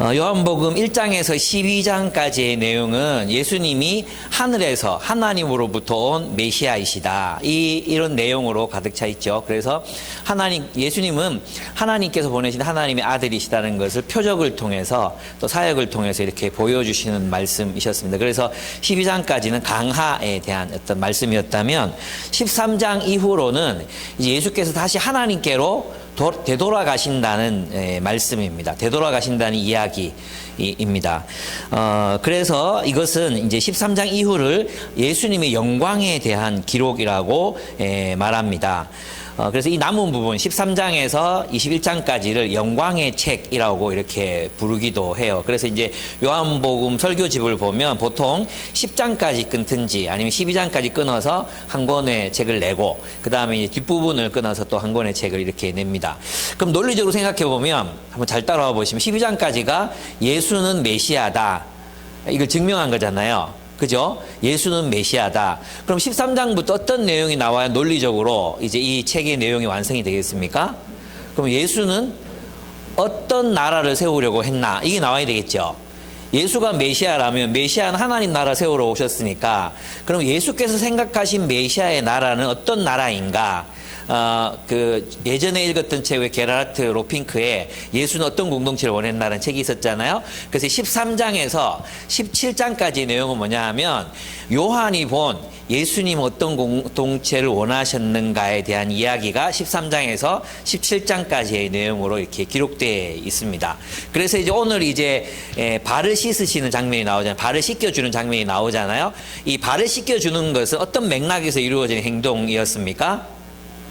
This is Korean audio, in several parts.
요한복음 1장에서 12장까지의 내용은 예수님이 하늘에서 하나님으로부터 온 메시아이시다. 이런 내용으로 가득 차 있죠. 그래서 예수님은 하나님께서 보내신 하나님의 아들이시다는 것을 표적을 통해서 또 사역을 통해서 이렇게 보여주시는 말씀이셨습니다. 그래서 12장까지는 강하에 대한 어떤 말씀이었다면 13장 이후로는 이제 예수께서 다시 하나님께로 되돌아가신다는 말씀입니다. 되돌아가신다는 이야기입니다. 그래서 이것은 이제 13장 이후를 예수님의 영광에 대한 기록이라고 말합니다. 그래서 이 남은 부분 13장에서 21장까지를 영광의 책이라고 이렇게 부르기도 해요. 그래서 이제 요한복음 설교집을 보면 보통 10장까지 끊든지 아니면 12장까지 끊어서 한 권의 책을 내고 그 다음에 뒷부분을 끊어서 또 한 권의 책을 이렇게 냅니다. 그럼 논리적으로 생각해 보면 한번 잘 따라와 보시면 12장까지가 예수는 메시아다. 이걸 증명한 거잖아요. 그죠? 예수는 메시아다. 그럼 13장부터 어떤 내용이 나와야 논리적으로 이제 이 책의 내용이 완성이 되겠습니까? 그럼 예수는 어떤 나라를 세우려고 했나? 이게 나와야 되겠죠. 예수가 메시아라면 메시아는 하나님 나라 세우러 오셨으니까 그럼 예수께서 생각하신 메시아의 나라는 어떤 나라인가? 예전에 읽었던 책, 게라르트 로핑크에 예수는 어떤 공동체를 원했나라는 책이 있었잖아요. 그래서 13장에서 17장까지 내용은 뭐냐 하면 요한이 본 예수님 어떤 공동체를 원하셨는가에 대한 이야기가 13장에서 17장까지의 내용으로 이렇게 기록되어 있습니다. 그래서 이제 오늘 이제 발을 씻으시는 장면이 나오잖아요. 발을 씻겨주는 장면이 나오잖아요. 이 발을 씻겨주는 것은 어떤 맥락에서 이루어지는 행동이었습니까?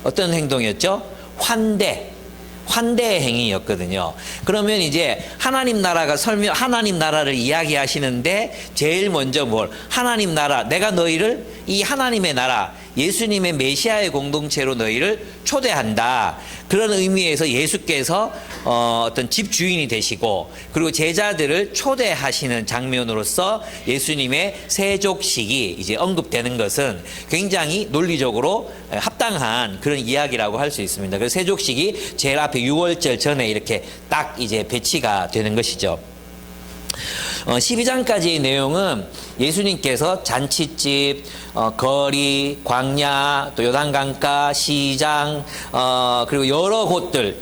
어떤 행동이었죠? 환대의 행위였거든요. 그러면 이제 하나님 나라를 이야기하시는데 제일 먼저 하나님 나라, 내가 너희를 이 하나님의 나라, 예수님의 메시아의 공동체로 너희를 초대한다. 그런 의미에서 예수께서 어떤 집 주인이 되시고 그리고 제자들을 초대하시는 장면으로서 예수님의 세족식이 이제 언급되는 것은 굉장히 논리적으로 합당한 그런 이야기라고 할 수 있습니다. 그래서 세족식이 제일 앞에 유월절 전에 이렇게 딱 이제 배치가 되는 것이죠. 12장까지의 내용은 예수님께서 잔치집, 거리, 광야, 또 요단강가, 시장, 그리고 여러 곳들,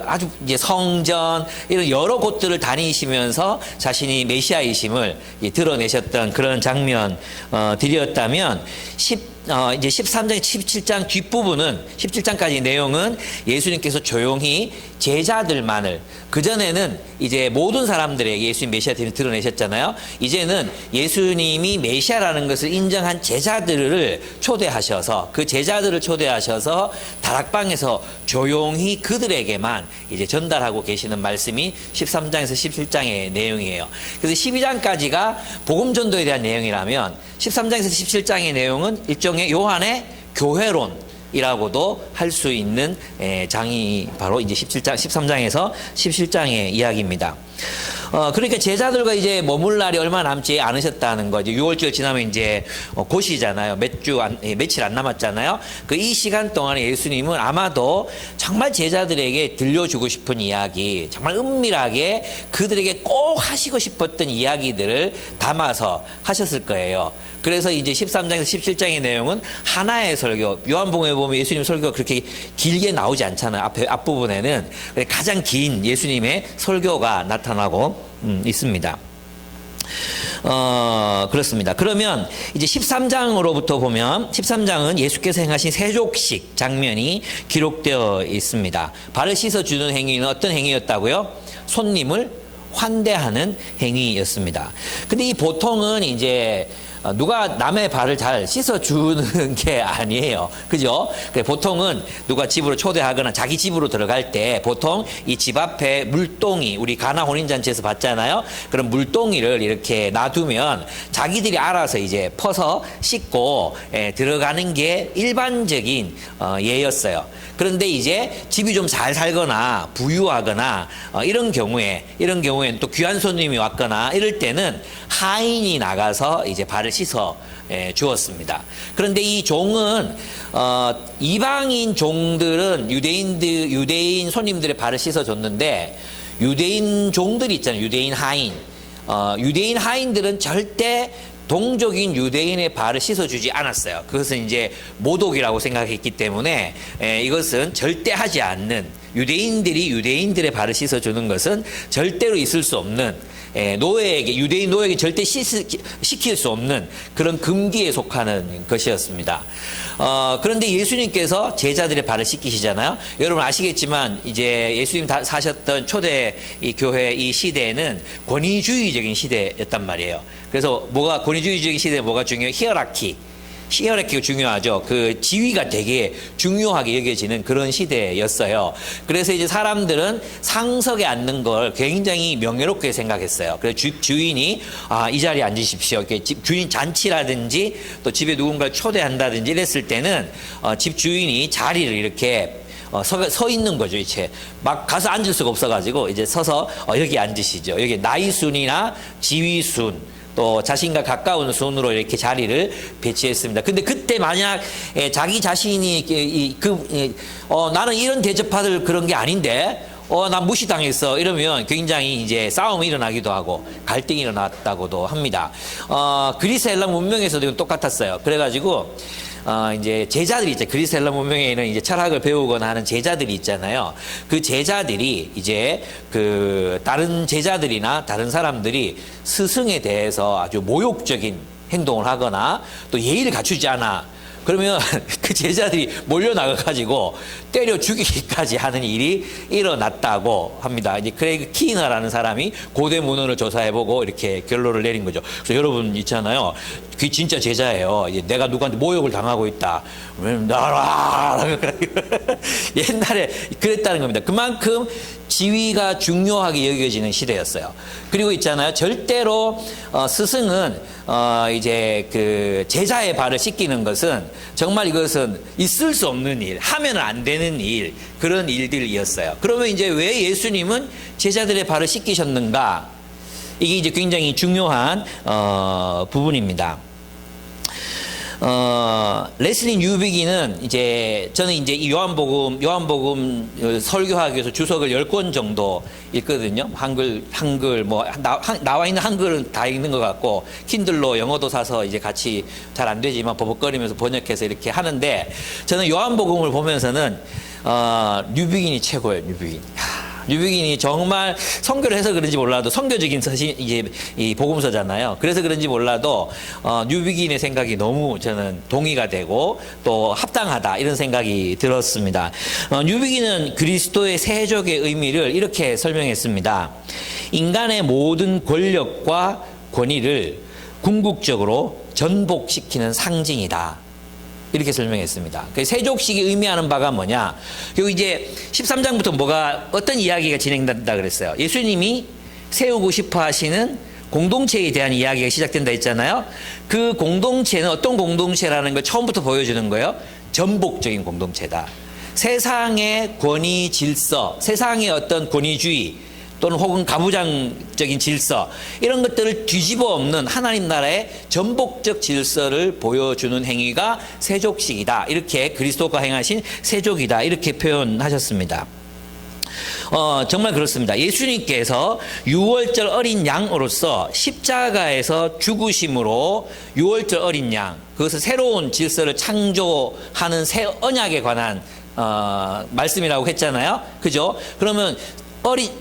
아주 성전, 이런 여러 곳들을 다니시면서 자신이 메시아이심을 드러내셨던 그런 장면들이었다면, 이제 13장, 17장 뒷부분은 17장까지 내용은 예수님께서 조용히 제자들만을 그전에는 이제 모든 사람들에게 예수님 메시아를 드러내셨잖아요. 이제는 예수님이 메시아라는 것을 인정한 제자들을 초대하셔서 그 제자들을 초대하셔서 다락방에서 조용히 그들에게만 이제 전달하고 계시는 말씀이 13장에서 17장의 내용이에요. 그래서 12장까지가 복음 전도에 대한 내용이라면 13장에서 17장의 내용은 일종의 요한의 교회론이라고도 할 수 있는 장이 바로 이제 13장에서 17장의 이야기입니다. 그러니까 제자들과 이제 머물 날이 얼마 남지 않으셨다는 거죠. 6월절 지나면 이제 곧이잖아요. 며칠 안 남았잖아요. 이 시간 동안에 예수님은 아마도 정말 제자들에게 들려주고 싶은 이야기, 정말 은밀하게 그들에게 꼭 하시고 싶었던 이야기들을 담아서 하셨을 거예요. 그래서 이제 13장에서 17장의 내용은 하나의 설교, 요한복음에 보면 예수님 설교가 그렇게 길게 나오지 않잖아요. 앞부분에는 가장 긴 예수님의 설교가 나타나고 있습니다. 그렇습니다. 그러면 이제 13장으로부터 보면 13장은 예수께서 행하신 세족식 장면이 기록되어 있습니다. 발을 씻어주는 행위는 어떤 행위였다고요? 손님을 환대하는 행위였습니다. 근데 이 보통은 이제 누가 남의 발을 잘 씻어주는 게 아니에요. 그죠? 보통은 누가 집으로 초대하거나 자기 집으로 들어갈 때 보통 이 집 앞에 물동이, 우리 가나 혼인잔치에서 봤잖아요. 그런 물동이를 이렇게 놔두면 자기들이 알아서 이제 퍼서 씻고 들어가는 게 일반적인 예였어요. 그런데 이제 집이 좀 잘 살거나 부유하거나 이런 경우에는 또 귀한 손님이 왔거나 이럴 때는 하인이 나가서 이제 발을 씻어 주었습니다. 그런데 이 종은 이방인 종들은 유대인 손님들의 발을 씻어 줬는데 유대인 종들이 있잖아요. 유대인 하인. 유대인 하인들은 절대 동족인 유대인의 발을 씻어주지 않았어요. 그것은 이제 모독이라고 생각했기 때문에 이것은 절대 하지 않는, 유대인들이 유대인들의 발을 씻어주는 것은 절대로 있을 수 없는, 노예에게, 유대인 노예에게 절대 시킬 수 없는 그런 금기에 속하는 것이었습니다. 그런데 예수님께서 제자들의 발을 씻기시잖아요. 여러분 아시겠지만 이제 예수님 사셨던 초대 이 교회 이 시대에는 권위주의적인 시대였단 말이에요. 그래서 권위주의적인 시대에 뭐가 중요해요? 히어라키가 중요하죠. 그 지위가 되게 중요하게 여겨지는 그런 시대였어요. 그래서 이제 사람들은 상석에 앉는 걸 굉장히 명예롭게 생각했어요. 그래서 주인이 이 자리에 앉으십시오. 이렇게 주인 잔치라든지 또 집에 누군가를 초대한다든지 이랬을 때는 집 주인이 자리를 이렇게 서 있는 거죠. 이제 막 가서 앉을 수가 없어가지고 이제 서서 여기 앉으시죠. 여기 나이 순이나 지위 순, 또 자신과 가까운 순으로 이렇게 자리를 배치했습니다. 근데 그때 만약 자기 자신이 나는 이런 대접받을 그런 게 아닌데 난 무시당했어 이러면 굉장히 이제 싸움이 일어나기도 하고 갈등이 일어났다고도 합니다. 그리스 헬라 문명에서도 똑같았어요. 그래가지고 이제 제자들이 있죠. 그리스 헬라 문명에는 이제 철학을 배우거나 하는 제자들이 있잖아요. 그 제자들이 이제 그 다른 제자들이나 다른 사람들이 스승에 대해서 아주 모욕적인 행동을 하거나 또 예의를 갖추지 않아. 그러면 그 제자들이 몰려나가가지고 때려 죽이기까지 하는 일이 일어났다고 합니다. 이제 크레이그 키너라는 사람이 고대 문헌을 조사해보고 이렇게 결론을 내린 거죠. 그래서 여러분 있잖아요. 그게 진짜 제자예요. 내가 누구한테 모욕을 당하고 있다. 나라! 옛날에 그랬다는 겁니다. 그만큼 지위가 중요하게 여겨지는 시대였어요. 그리고 있잖아요. 절대로 스승은 이제 그 제자의 발을 씻기는 것은 정말 이것은 있을 수 없는 일, 하면 안 되는 일, 그런 일들이었어요. 그러면 이제 왜 예수님은 제자들의 발을 씻기셨는가? 이게 이제 굉장히 중요한 부분입니다. 레슬리 뉴비기는 이제 저는 이제 이 요한복음 설교하기 위해서 주석을 10권 정도 읽거든요. 한글 뭐 나와 있는 한글은 다 읽는 것 같고 킨들로 영어도 사서 이제 같이 잘 안 되지만 버벅거리면서 번역해서 이렇게 하는데 저는 요한복음을 보면서는 뉴비긴이 최고예요. 뉴비긴이 정말 선교를 해서 그런지 몰라도 선교적인 이제 이 복음서잖아요. 그래서 그런지 몰라도 뉴비긴의 생각이 너무 저는 동의가 되고 또 합당하다 이런 생각이 들었습니다. 뉴비긴은 그리스도의 세족의 의미를 이렇게 설명했습니다. 인간의 모든 권력과 권위를 궁극적으로 전복시키는 상징이다. 이렇게 설명했습니다. 세족식이 의미하는 바가 뭐냐? 그리고 이제 13장부터 어떤 이야기가 진행된다 그랬어요. 예수님이 세우고 싶어 하시는 공동체에 대한 이야기가 시작된다 했잖아요. 그 공동체는 어떤 공동체라는 걸 처음부터 보여주는 거예요. 전복적인 공동체다. 세상의 권위 질서, 세상의 어떤 권위주의, 또는 혹은 가부장적인 질서 이런 것들을 뒤집어 엎는 하나님 나라의 전복적 질서를 보여주는 행위가 세족식이다. 이렇게 그리스도가 행하신 세족이다. 이렇게 표현하셨습니다. 정말 그렇습니다. 예수님께서 유월절 어린 양으로서 십자가에서 죽으심으로 유월절 어린 양, 그것은 새로운 질서를 창조하는 새 언약에 관한 말씀이라고 했잖아요. 그죠? 그러면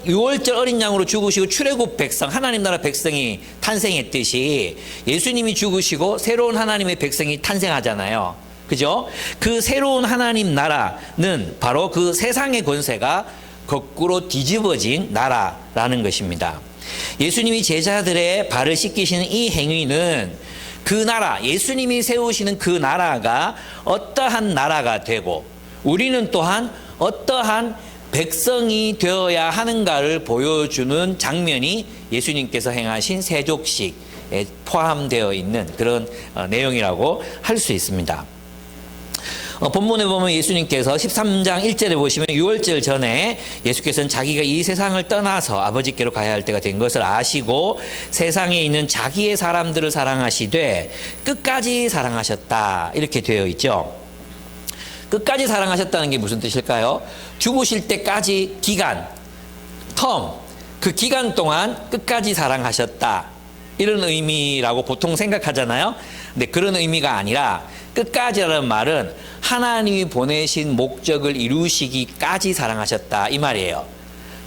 유월절 어린 양으로 죽으시고 출애굽 백성, 하나님 나라 백성이 탄생했듯이 예수님이 죽으시고 새로운 하나님의 백성이 탄생하잖아요. 그죠? 그 새로운 하나님 나라는 바로 그 세상의 권세가 거꾸로 뒤집어진 나라라는 것입니다. 예수님이 제자들의 발을 씻기시는 이 행위는 그 나라, 예수님이 세우시는 그 나라가 어떠한 나라가 되고 우리는 또한 어떠한 백성이 되어야 하는가를 보여주는 장면이 예수님께서 행하신 세족식에 포함되어 있는 그런 내용이라고 할 수 있습니다. 본문에 보면 예수님께서 13장 1절에 보시면 유월절 전에 예수께서는 자기가 이 세상을 떠나서 아버지께로 가야 할 때가 된 것을 아시고 세상에 있는 자기의 사람들을 사랑하시되 끝까지 사랑하셨다. 이렇게 되어 있죠. 끝까지 사랑하셨다는 게 무슨 뜻일까요? 죽으실 때까지 기간, 그 기간 동안 끝까지 사랑하셨다. 이런 의미라고 보통 생각하잖아요. 근데 그런 의미가 아니라 끝까지라는 말은 하나님이 보내신 목적을 이루시기까지 사랑하셨다. 이 말이에요.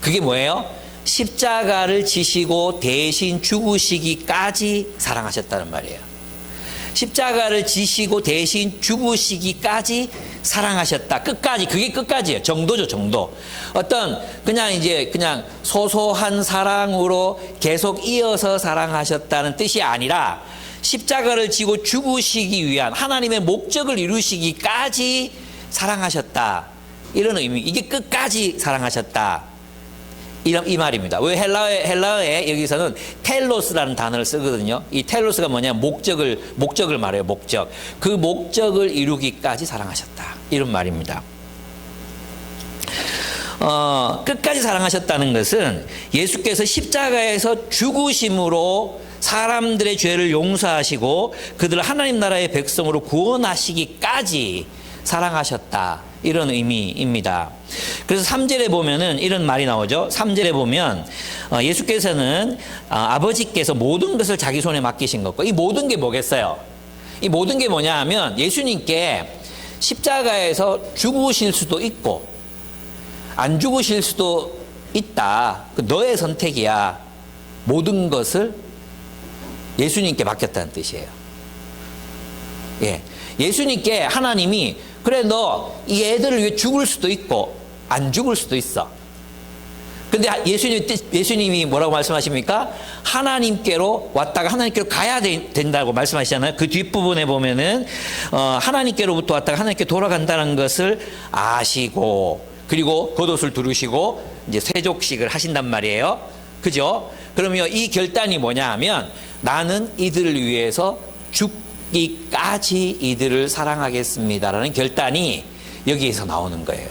그게 뭐예요? 십자가를 지시고 대신 죽으시기까지 사랑하셨다는 말이에요. 십자가를 지시고 대신 죽으시기까지 사랑하셨다. 끝까지. 그게 끝까지예요. 정도죠, 정도. 어떤 그냥 소소한 사랑으로 계속 이어서 사랑하셨다는 뜻이 아니라 십자가를 지고 죽으시기 위한 하나님의 목적을 이루시기까지 사랑하셨다. 이런 의미. 이게 끝까지 사랑하셨다. 이 말입니다. 왜 헬라어에 여기서는 텔로스라는 단어를 쓰거든요. 이 텔로스가 뭐냐면 목적을 말해요. 목적. 그 목적을 이루기까지 사랑하셨다. 이런 말입니다. 끝까지 사랑하셨다는 것은 예수께서 십자가에서 죽으심으로 사람들의 죄를 용서하시고 그들을 하나님 나라의 백성으로 구원하시기까지 사랑하셨다. 이런 의미입니다. 그래서 3절에 보면은 이런 말이 나오죠. 3절에 보면 예수께서는 아버지께서 모든 것을 자기 손에 맡기신 것고, 이 모든 게 뭐겠어요? 이 모든 게 뭐냐 하면 예수님께 십자가에서 죽으실 수도 있고 안 죽으실 수도 있다. 너의 선택이야. 모든 것을 예수님께 맡겼다는 뜻이에요. 예. 예수님께 하나님이 그래 너 이 애들을 위해 죽을 수도 있고 안 죽을 수도 있어. 근데 예수님이 뭐라고 말씀하십니까? 하나님께로 왔다가 하나님께로 가야 된다고 말씀하시잖아요. 그 뒷부분에 보면은 하나님께로부터 왔다가 하나님께 돌아간다는 것을 아시고 그리고 겉옷을 두르시고 이제 세족식을 하신단 말이에요. 그죠? 그러면 이 결단이 뭐냐 하면 나는 이들을 위해서 죽기까지 이들을 사랑하겠습니다라는 결단이 여기에서 나오는 거예요.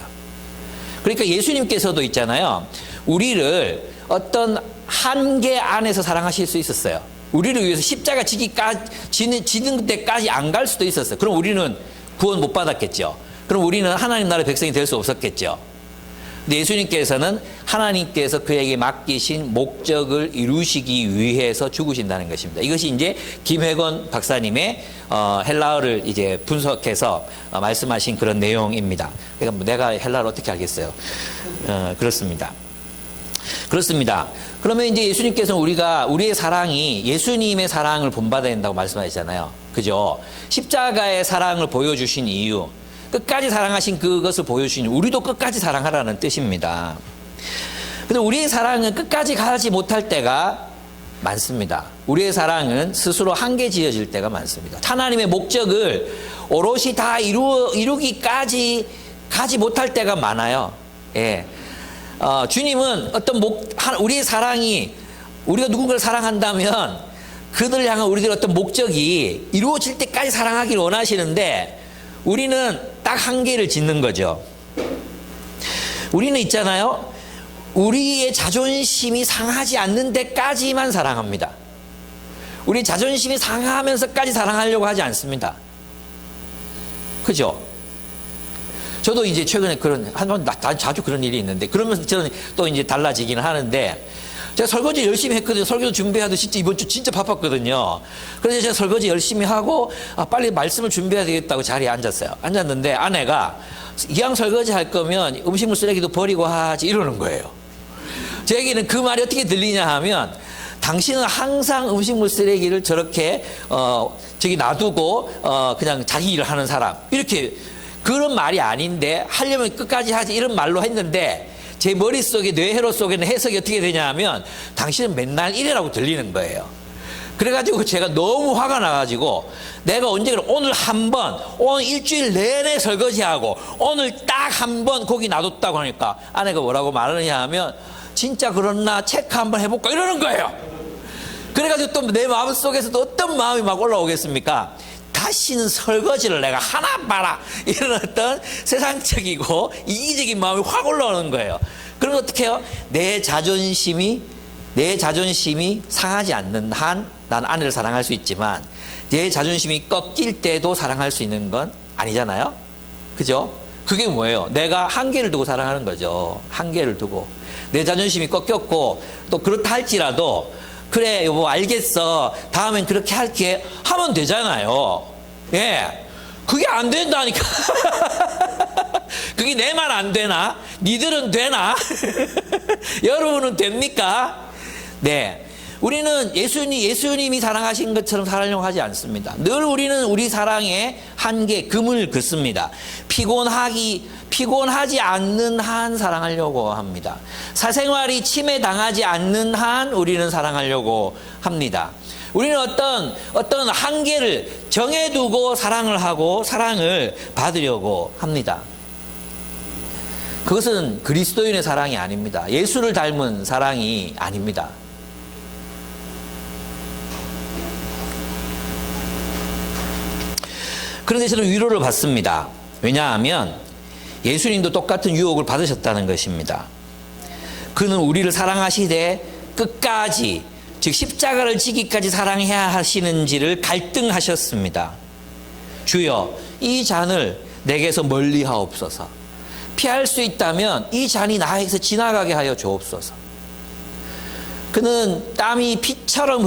그러니까 예수님께서도 있잖아요. 우리를 어떤 한계 안에서 사랑하실 수 있었어요. 우리를 위해서 십자가 지는 데까지 안 갈 수도 있었어요. 그럼 우리는 구원 못 받았겠죠. 그럼 우리는 하나님 나라의 백성이 될 수 없었겠죠. 근데 예수님께서는 하나님께서 그에게 맡기신 목적을 이루시기 위해서 죽으신다는 것입니다. 이것이 이제 김혜건 박사님의 헬라어를 이제 분석해서 말씀하신 그런 내용입니다. 그러니까 내가 헬라어를 어떻게 알겠어요? 그렇습니다. 그렇습니다. 그러면 이제 예수님께서는 우리의 사랑이 예수님의 사랑을 본받아야 된다고 말씀하셨잖아요. 그죠? 십자가의 사랑을 보여주신 이유, 끝까지 사랑하신 그것을 보여주신 우리도 끝까지 사랑하라는 뜻입니다. 근데 우리의 사랑은 끝까지 가지 못할 때가 많습니다. 우리의 사랑은 스스로 한계 지어질 때가 많습니다. 하나님의 목적을 오롯이 다 이루기까지 가지 못할 때가 많아요. 예. 주님은 우리의 사랑이 우리가 누군가를 사랑한다면 그들을 향한 우리들의 어떤 목적이 이루어질 때까지 사랑하기를 원하시는데 우리는 딱 한계를 짓는 거죠. 우리는 있잖아요. 우리의 자존심이 상하지 않는 데까지만 사랑합니다. 우리 자존심이 상하면서까지 사랑하려고 하지 않습니다. 그죠? 저도 이제 최근에 자주 그런 일이 있는데, 그러면서 저는 또 이제 달라지기는 하는데, 제가 설거지 열심히 했거든요. 설거지 준비하듯이 이번 주 진짜 바빴거든요. 그래서 제가 설거지 열심히 하고 빨리 말씀을 준비해야 되겠다고 자리에 앉았어요. 앉았는데 아내가 이왕 설거지 할 거면 음식물 쓰레기도 버리고 하지 이러는 거예요. 제 얘기는 그 말이 어떻게 들리냐 하면 당신은 항상 음식물 쓰레기를 저렇게 저기 놔두고 그냥 자기 일을 하는 사람, 이렇게 그런 말이 아닌데 하려면 끝까지 하지 이런 말로 했는데 제 머릿속에 뇌회로 속에는 해석이 어떻게 되냐 하면 당신은 맨날 이래라고 들리는 거예요. 그래가지고 제가 너무 화가 나가지고 내가 오늘 일주일 내내 설거지하고 오늘 딱 한 번 고기 놔뒀다고 하니까 아내가 뭐라고 말하느냐 하면 진짜 그렇나 체크 한번 해볼까 이러는 거예요. 그래가지고 또 내 마음속에서 또 어떤 마음이 막 올라오겠습니까? 다시는 설거지를 내가 하나 봐라, 이런 어떤 세상적이고 이기적인 마음이 확 올라오는 거예요. 그럼 어떻게 해요? 내 자존심이 상하지 않는 한 난 아내를 사랑할 수 있지만 내 자존심이 꺾일 때도 사랑할 수 있는 건 아니잖아요. 그죠? 그게 뭐예요? 내가 한계를 두고 사랑하는 거죠. 한계를 두고. 내 자존심이 꺾였고 또 그렇다 할지라도 그래 여보 알겠어. 다음엔 그렇게 할게 하면 되잖아요. 예. 그게 안 된다니까. 그게 내 말 안 되나? 니들은 되나? 여러분은 됩니까? 네. 우리는 예수님이 사랑하신 것처럼 사랑하려고 하지 않습니다. 늘 우리는 우리 사랑의 한계, 금을 긋습니다. 피곤하지 않는 한 사랑하려고 합니다. 사생활이 침해당하지 않는 한 우리는 사랑하려고 합니다. 우리는 어떤 한계를 정해두고 사랑을 하고 사랑을 받으려고 합니다. 그것은 그리스도인의 사랑이 아닙니다. 예수를 닮은 사랑이 아닙니다. 그런데 저는 위로를 받습니다. 왜냐하면 예수님도 똑같은 유혹을 받으셨다는 것입니다. 그는 우리를 사랑하시되 끝까지, 즉 십자가를 지기까지 사랑해야 하시는지를 갈등하셨습니다. 주여, 이 잔을 내게서 멀리하옵소서. 피할 수 있다면 이 잔이 나에게서 지나가게 하여 주옵소서. 그는 땀을 피처럼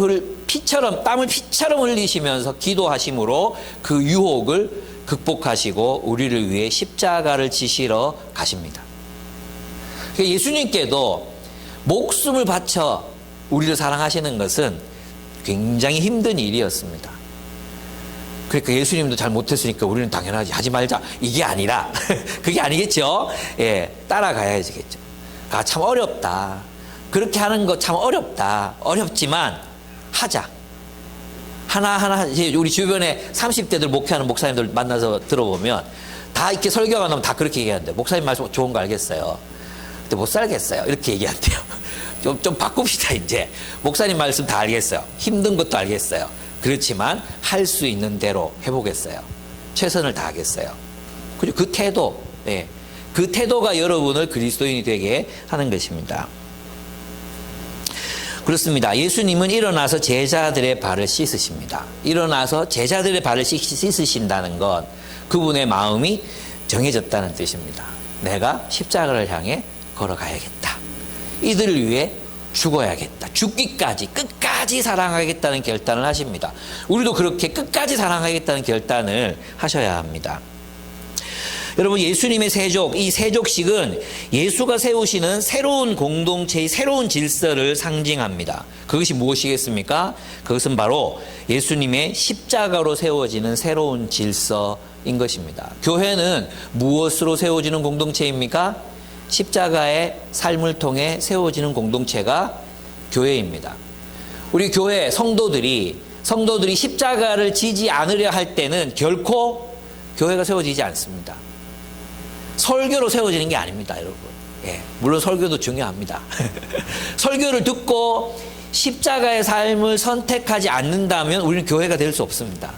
흘리시면서 기도하심으로 그 유혹을 극복하시고 우리를 위해 십자가를 지시러 가십니다. 예수님께도 목숨을 바쳐 우리를 사랑하시는 것은 굉장히 힘든 일이었습니다. 그러니까 예수님도 잘 못했으니까 우리는 당연하지 하지 말자 이게 아니라 그게 아니겠죠. 예, 따라가야지겠죠. 아, 참 어렵다. 그렇게 하는 거 참 어렵다. 어렵지만 하자. 하나하나 이제 우리 주변에 30대들 목회하는 목사님들 만나서 들어보면 다 이렇게 설교가 나오면 다 그렇게 얘기하는데 목사님 말씀 좋은 거 알겠어요. 근데 못 살겠어요. 이렇게 얘기한대요. 좀 바꿉시다 이제. 목사님 말씀 다 알겠어요. 힘든 것도 알겠어요. 그렇지만 할 수 있는 대로 해보겠어요. 최선을 다하겠어요. 그리고 그 태도, 네, 그 태도가 여러분을 그리스도인이 되게 하는 것입니다. 그렇습니다. 예수님은 일어나서 제자들의 발을 씻으십니다. 일어나서 제자들의 발을 씻으신다는 것, 그분의 마음이 정해졌다는 뜻입니다. 내가 십자가를 향해 걸어가야겠다. 이들을 위해 죽어야겠다. 죽기까지, 끝까지 사랑하겠다는 결단을 하십니다. 우리도 그렇게 끝까지 사랑하겠다는 결단을 하셔야 합니다. 여러분, 예수님의 세족, 이 세족식은 예수가 세우시는 새로운 공동체의 새로운 질서를 상징합니다. 그것이 무엇이겠습니까? 그것은 바로 예수님의 십자가로 세워지는 새로운 질서인 것입니다. 교회는 무엇으로 세워지는 공동체입니까? 십자가의 삶을 통해 세워지는 공동체가 교회입니다. 우리 교회 성도들이 십자가를 지지 않으려 할 때는 결코 교회가 세워지지 않습니다. 설교로 세워지는 게 아닙니다, 여러분. 예, 물론 설교도 중요합니다. 설교를 듣고 십자가의 삶을 선택하지 않는다면 우리는 교회가 될 수 없습니다.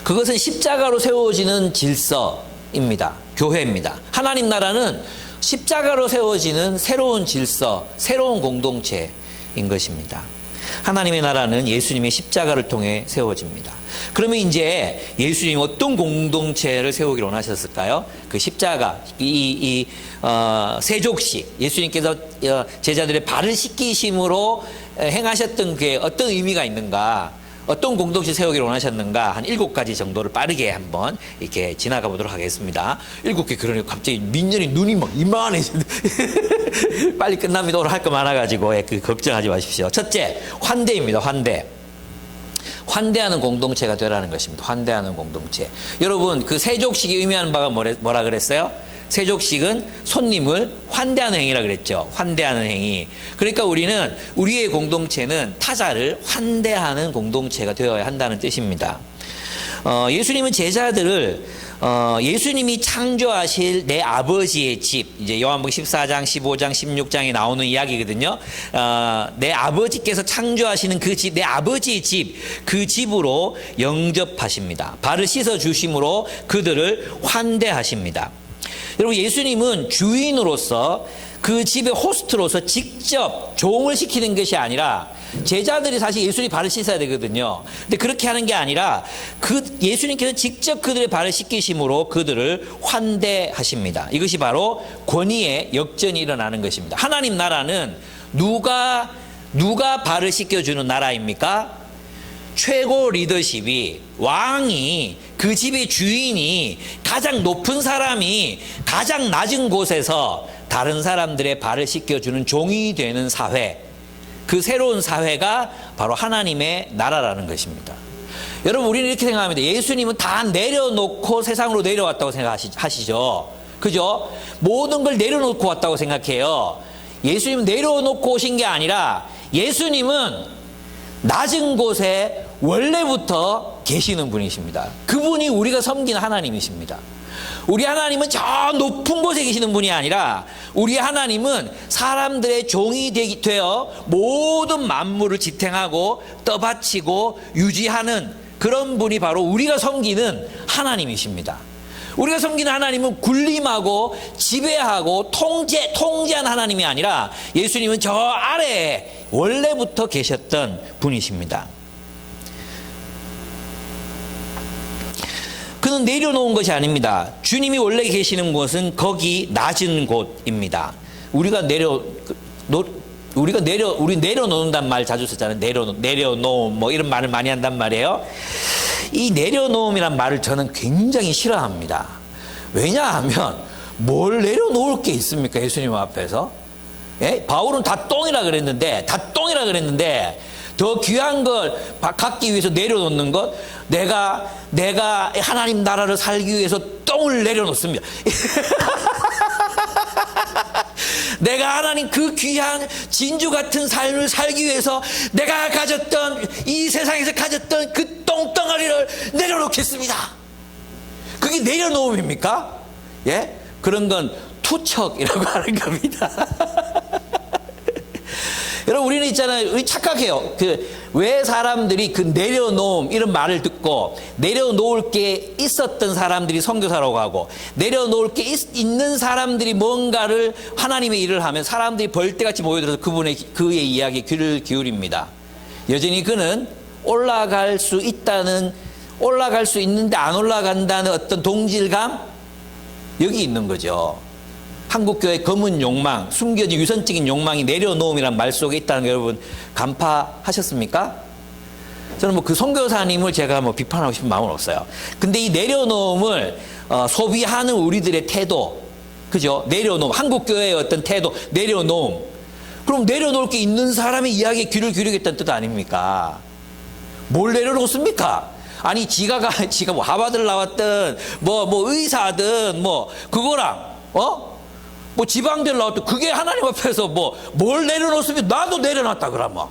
그것은 십자가로 세워지는 질서입니다. 교회입니다. 하나님 나라는 십자가로 세워지는 새로운 질서, 새로운 공동체인 것입니다. 하나님의 나라는 예수님의 십자가를 통해 세워집니다. 그러면 이제 예수님 어떤 공동체를 세우기로 원하셨을까요? 그 십자가, 세족식, 예수님께서 제자들의 발을 씻기심으로 행하셨던 게 어떤 의미가 있는가? 어떤 공동체 세우기를 원하셨는가? 한 7가지 정도를 빠르게 한번 이렇게 지나가 보도록 하겠습니다. 7개 그러니까 갑자기 민년이 눈이 막 이만해지는데 빨리 끝납니다. 오늘 할 거 많아가지고 걱정하지 마십시오. 첫째, 환대입니다. 환대하는 공동체가 되라는 것입니다. 환대하는 공동체. 여러분, 그 세족식이 의미하는 바가 뭐라 그랬어요? 세족식은 손님을 환대하는 행위라 그랬죠. 환대하는 행위. 그러니까 우리의 공동체는 타자를 환대하는 공동체가 되어야 한다는 뜻입니다. 예수님은 제자들을 예수님이 창조하실 내 아버지의 집, 이제 요한복음 14장, 15장, 16장에 나오는 이야기거든요. 내 아버지께서 창조하시는 그 집, 내 아버지의 집, 그 집으로 영접하십니다. 발을 씻어 주심으로 그들을 환대하십니다. 여러분, 예수님은 주인으로서 그 집의 호스트로서 직접 종을 시키는 것이 아니라 제자들이 사실 예수님이 발을 씻어야 되거든요. 근데 그렇게 하는 게 아니라 예수님께서 직접 그들의 발을 씻기심으로 그들을 환대하십니다. 이것이 바로 권위의 역전이 일어나는 것입니다. 하나님 나라는 누가 발을 씻겨주는 나라입니까? 최고 리더십이, 왕이, 그 집의 주인이, 가장 높은 사람이 가장 낮은 곳에서 다른 사람들의 발을 씻겨주는 종이 되는 사회, 그 새로운 사회가 바로 하나님의 나라라는 것입니다. 여러분, 우리는 이렇게 생각합니다. 예수님은 다 내려놓고 세상으로 내려왔다고 생각하시죠. 그죠? 모든 걸 내려놓고 왔다고 생각해요. 예수님은 내려놓고 오신 게 아니라 예수님은 낮은 곳에 원래부터 계시는 분이십니다. 그분이 우리가 섬기는 하나님이십니다. 우리 하나님은 저 높은 곳에 계시는 분이 아니라 우리 하나님은 사람들의 종이 되어 모든 만물을 지탱하고 떠받치고 유지하는 그런 분이 바로 우리가 섬기는 하나님이십니다. 우리가 섬기는 하나님은 군림하고 지배하고 통제한 하나님이 아니라 예수님은 저 아래에 원래부터 계셨던 분이십니다. 그는 내려놓은 것이 아닙니다. 주님이 원래 계시는 곳은 거기 낮은 곳입니다. 우리 내려놓는단 말 자주 쓰잖아요. 내려놓음 뭐 이런 말을 많이 한단 말이에요. 이 내려놓음이란 말을 저는 굉장히 싫어합니다. 왜냐하면 뭘 내려놓을 게 있습니까? 예수님 앞에서. 예? 바울은 다 똥이라 그랬는데 더 귀한 걸 갖기 위해서 내려놓는 것, 내가 하나님 나라를 살기 위해서 똥을 내려놓습니다. 내가 하나님 그 귀한 진주 같은 삶을 살기 위해서 내가 가졌던 이 세상에서 가졌던 그 똥덩어리를 내려놓겠습니다. 그게 내려놓음입니까? 예? 그런 건 투척이라고 하는 겁니다. 여러분, 우리는 있잖아요. 우리 착각해요. 왜 사람들이 그 내려놓음 이런 말을 듣고 내려놓을 게 있었던 사람들이 선교사라고 하고 내려놓을 게 있는 사람들이 뭔가를 하나님의 일을 하면 사람들이 벌떼같이 모여들어서 그의 이야기에 귀를 기울입니다. 여전히 그는 올라갈 수 있는데 안 올라간다는 어떤 동질감, 여기 있는 거죠. 한국교회 검은 욕망, 숨겨진 유선적인 욕망이 내려놓음이라는 말 속에 있다는 거 여러분 간파하셨습니까? 저는 뭐 그 선교사님을 제가 뭐 비판하고 싶은 마음은 없어요. 근데 이 내려놓음을 소비하는 우리들의 태도, 그죠? 내려놓음, 한국교회의 어떤 태도, 내려놓음. 그럼 내려놓을 게 있는 사람의 이야기에 귀를 기울이겠다는 뜻 아닙니까? 뭘 내려놓습니까? 아니, 지가 뭐 하버드를 나왔든, 뭐 의사든, 뭐, 그거랑, 뭐 지방대를 나왔든, 그게 하나님 앞에서 뭘 내려놓습니까? 나도 내려놨다, 그러면.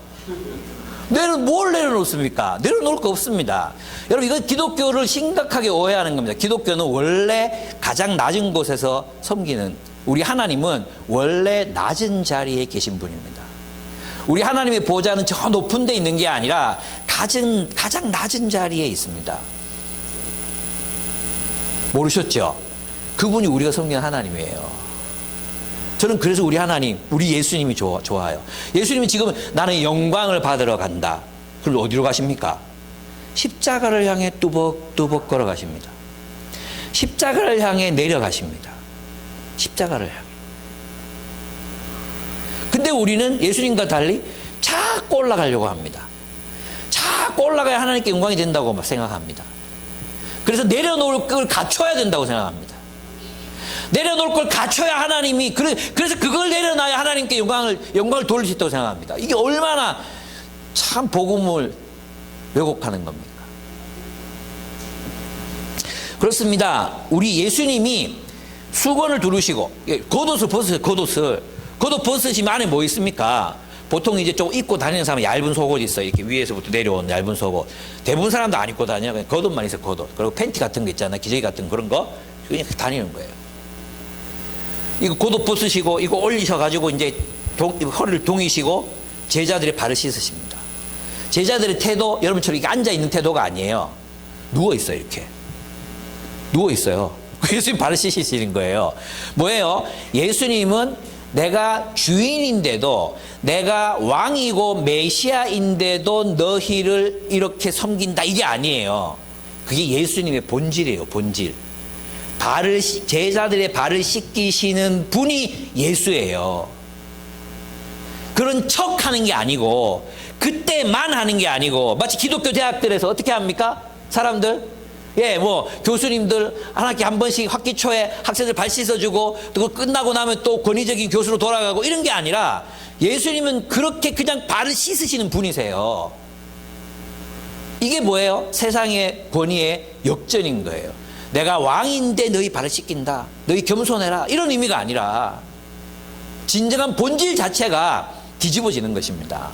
뭘 내려놓습니까? 내려놓을 거 없습니다. 여러분, 이건 기독교를 심각하게 오해하는 겁니다. 기독교는 원래 가장 낮은 곳에서 섬기는, 우리 하나님은 원래 낮은 자리에 계신 분입니다. 우리 하나님의 보좌는 저 높은 데 있는 게 아니라 가장 낮은 자리에 있습니다. 모르셨죠? 그분이 우리가 섬기는 하나님이에요. 저는 그래서 우리 하나님, 우리 예수님이 좋아요. 예수님이 지금 나는 영광을 받으러 간다. 그럼 어디로 가십니까? 십자가를 향해 뚜벅뚜벅 걸어가십니다. 십자가를 향해 내려가십니다. 십자가를 향해. 근데 우리는 예수님과 달리 자꾸 올라가려고 합니다. 자꾸 올라가야 하나님께 영광이 된다고 생각합니다. 그래서 내려놓을 걸 갖춰야 된다고 생각합니다. 내려놓을 걸 갖춰야 하나님이, 그래서 그걸 내려놔야 하나님께 영광을 돌릴 수 있다고 생각합니다. 이게 얼마나 참 복음을 왜곡하는 겁니까? 그렇습니다. 우리 예수님이 수건을 두르시고, 겉옷을 벗으세요. 겉옷 벗으시면 안에 뭐 있습니까? 보통 이제 좀 입고 다니는 사람은 얇은 속옷이 있어요. 이렇게 위에서부터 내려온 얇은 속옷. 대부분 사람도 안 입고 다녀요. 그냥 겉옷만 있어요, 겉옷. 그리고 팬티 같은 거 있잖아요. 기저귀 같은 그런 거. 그냥 다니는 거예요. 이거 겉옷 벗으시고, 이거 올리셔가지고, 이제 허리를 동이시고, 제자들의 발을 씻으십니다. 제자들의 태도, 여러분처럼 이렇게 앉아있는 태도가 아니에요. 누워있어요, 이렇게. 누워있어요. 예수님 발을 씻으시는 거예요. 뭐예요? 예수님은 내가 주인인데도, 내가 왕이고 메시아인데도 너희를 이렇게 섬긴다, 이게 아니에요. 그게 예수님의 본질이에요. 본질. 제자들의 발을 씻기시는 분이 예수예요. 그런 척 하는 게 아니고, 그때만 하는 게 아니고, 마치 기독교 대학들에서 어떻게 합니까? 사람들? 교수님들 한 학기 한 번씩 학기 초에 학생들 발 씻어주고, 또 끝나고 나면 또 권위적인 교수로 돌아가고, 이런 게 아니라 예수님은 그렇게 그냥 발을 씻으시는 분이세요. 이게 뭐예요? 세상의 권위의 역전인 거예요. 내가 왕인데 너희 발을 씻긴다, 너희 겸손해라, 이런 의미가 아니라 진정한 본질 자체가 뒤집어지는 것입니다.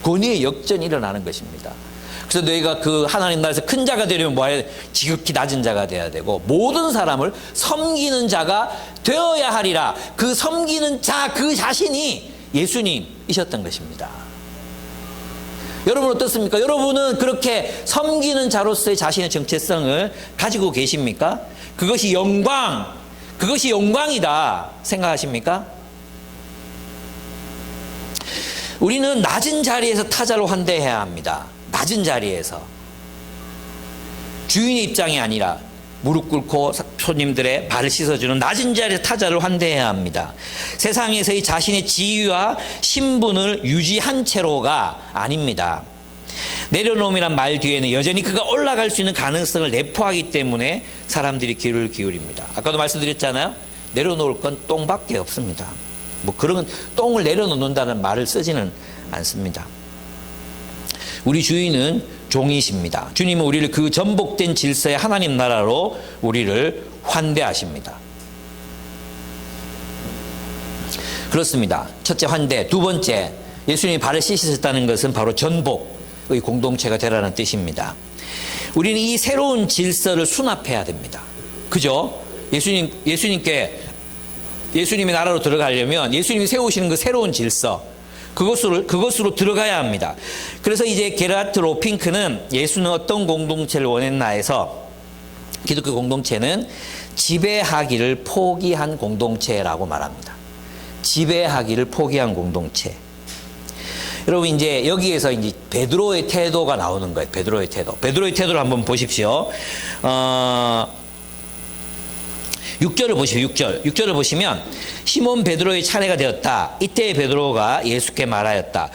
권위의 역전이 일어나는 것입니다. 그래서 너희가 그 하나님 나라에서 큰 자가 되려면 뭐해야 돼? 지극히 낮은 자가 돼야 되고, 모든 사람을 섬기는 자가 되어야 하리라. 그 섬기는 자, 그 자신이 예수님이셨던 것입니다. 여러분 어떻습니까? 여러분은 그렇게 섬기는 자로서의 자신의 정체성을 가지고 계십니까? 그것이 영광이다 생각하십니까? 우리는 낮은 자리에서 타자로 환대해야 합니다. 낮은 자리에서. 주인의 입장이 아니라 무릎 꿇고 손님들의 발을 씻어주는 낮은 자리에서 타자를 환대해야 합니다. 세상에서의 자신의 지위와 신분을 유지한 채로가 아닙니다. 내려놓음이란 말 뒤에는 여전히 그가 올라갈 수 있는 가능성을 내포하기 때문에 사람들이 귀를 기울입니다. 아까도 말씀드렸잖아요. 내려놓을 건 똥밖에 없습니다. 그런 똥을 내려놓는다는 말을 쓰지는 않습니다. 우리 주인은 종이십니다. 주님은 우리를 그 전복된 질서의 하나님 나라로 우리를 환대하십니다. 그렇습니다. 첫째 환대. 두 번째, 예수님이 발을 씻으셨다는 것은 바로 전복의 공동체가 되라는 뜻입니다. 우리는 이 새로운 질서를 수납해야 됩니다. 그죠? 예수님의 나라로 들어가려면 예수님이 세우시는 그 새로운 질서, 그것으로 들어가야 합니다. 그래서 이제 게르하트 로핑크는 예수는 어떤 공동체를 원했나 해서, 기독교 공동체는 지배하기를 포기한 공동체라고 말합니다. 지배하기를 포기한 공동체. 여러분 이제 여기에서 이제 베드로의 태도가 나오는 거예요. 베드로의 태도를 한번 보십시오. 6절을 보시죠. 6절을 보시면 시몬 베드로의 차례가 되었다. 이때 베드로가 예수께 말하였다.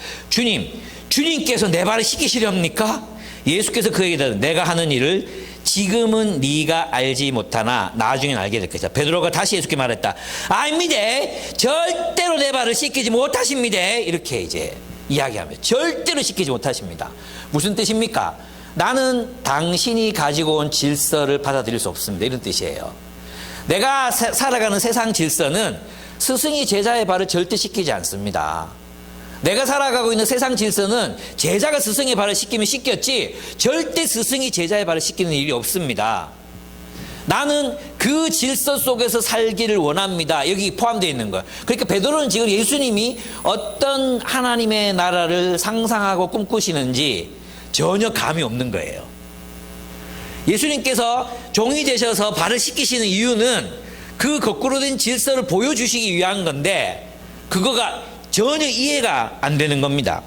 주님께서 내 발을 씻기시렵니까? 예수께서 그에게 대답하되 내가 하는 일을 지금은 네가 알지 못하나 나중엔 알게 될 것이다. 베드로가 다시 예수께 말했다. 아닙니다. 절대로 내 발을 씻기지 못하십니다. 이렇게 이제 이야기합니다. 절대로 씻기지 못하십니다. 무슨 뜻입니까? 나는 당신이 가지고 온 질서를 받아들일 수 없습니다. 이런 뜻이에요. 내가 살아가는 세상 질서는 스승이 제자의 발을 절대 씻기지 않습니다. 내가 살아가고 있는 세상 질서는 제자가 스승의 발을 씻기면 씻겼지, 절대 스승이 제자의 발을 씻기는 일이 없습니다. 나는 그 질서 속에서 살기를 원합니다. 여기 포함되어 있는 거예요. 그러니까 베드로는 지금 예수님이 어떤 하나님의 나라를 상상하고 꿈꾸시는지 전혀 감이 없는 거예요. 예수님께서 종이 되셔서 발을 씻기시는 이유는 그 거꾸로 된 질서를 보여주시기 위한 건데, 그거가 전혀 이해가 안 되는 겁니다.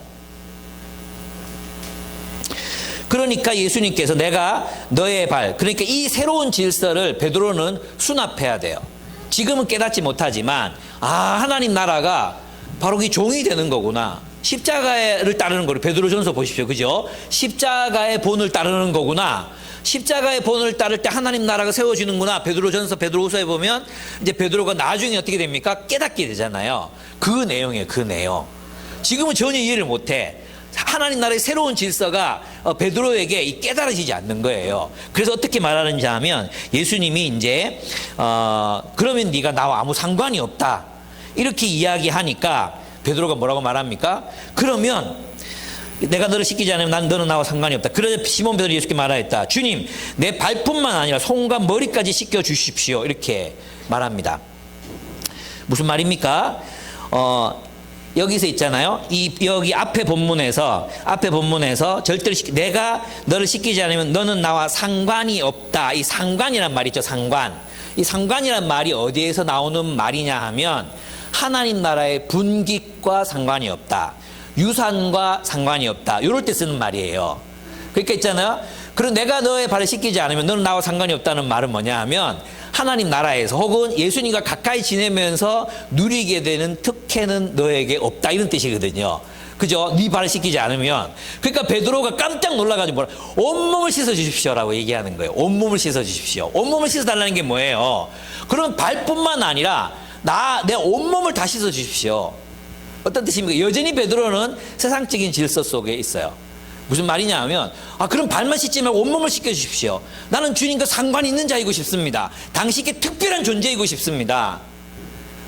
그러니까 예수님께서 내가 너의 발, 그러니까 이 새로운 질서를 베드로는 수납해야 돼요. 지금은 깨닫지 못하지만, 하나님 나라가 바로 이 종이 되는 거구나. 십자가를 따르는 거를 베드로전서 보십시오. 그죠? 십자가의 본을 따르는 거구나. 십자가의 본을 따를 때 하나님 나라가 세워지는구나. 베드로전서, 베드로후서에 보면 이제 베드로가 나중에 어떻게 됩니까? 깨닫게 되잖아요. 그 내용이에요. 그 내용. 지금은 전혀 이해를 못해. 하나님 나라의 새로운 질서가 베드로에게 깨달아지지 않는 거예요. 그래서 어떻게 말하는지 하면, 예수님이 이제 그러면 네가 나와 아무 상관이 없다, 이렇게 이야기하니까 베드로가 뭐라고 말합니까? 그러면 내가 너를 씻기지 않으면 너는 나와 상관이 없다. 그러자 시몬 베드로 예수께 말하였다. 주님, 내 발뿐만 아니라 손과 머리까지 씻겨 주십시오. 이렇게 말합니다. 무슨 말입니까? 여기서 있잖아요. 여기 앞에 본문에서 절대로 내가 너를 씻기지 않으면 너는 나와 상관이 없다. 이 상관이란 말이 있죠. 상관. 이 상관이란 말이 어디에서 나오는 말이냐 하면, 하나님 나라의 분깃과 상관이 없다. 유산과 상관이 없다. 이럴 때 쓰는 말이에요. 그러니까 있잖아요. 그럼 내가 너의 발을 씻기지 않으면 너는 나와 상관이 없다는 말은 뭐냐 하면 하나님 나라에서 혹은 예수님과 가까이 지내면서 누리게 되는 특혜는 너에게 없다. 이런 뜻이거든요. 그죠? 네 발을 씻기지 않으면. 그러니까 베드로가 깜짝 놀라가지고 뭐라 온몸을 씻어주십시오라고 얘기하는 거예요. 온몸을 씻어주십시오. 온몸을 씻어달라는 게 뭐예요? 그럼 발뿐만 아니라 내 온몸을 다 씻어주십시오. 어떤 뜻입니까? 여전히 베드로는 세상적인 질서 속에 있어요. 무슨 말이냐 하면 그럼 발만 씻지 말고 온몸을 씻겨주십시오. 나는 주님과 상관이 있는 자이고 싶습니다. 당신께 특별한 존재이고 싶습니다.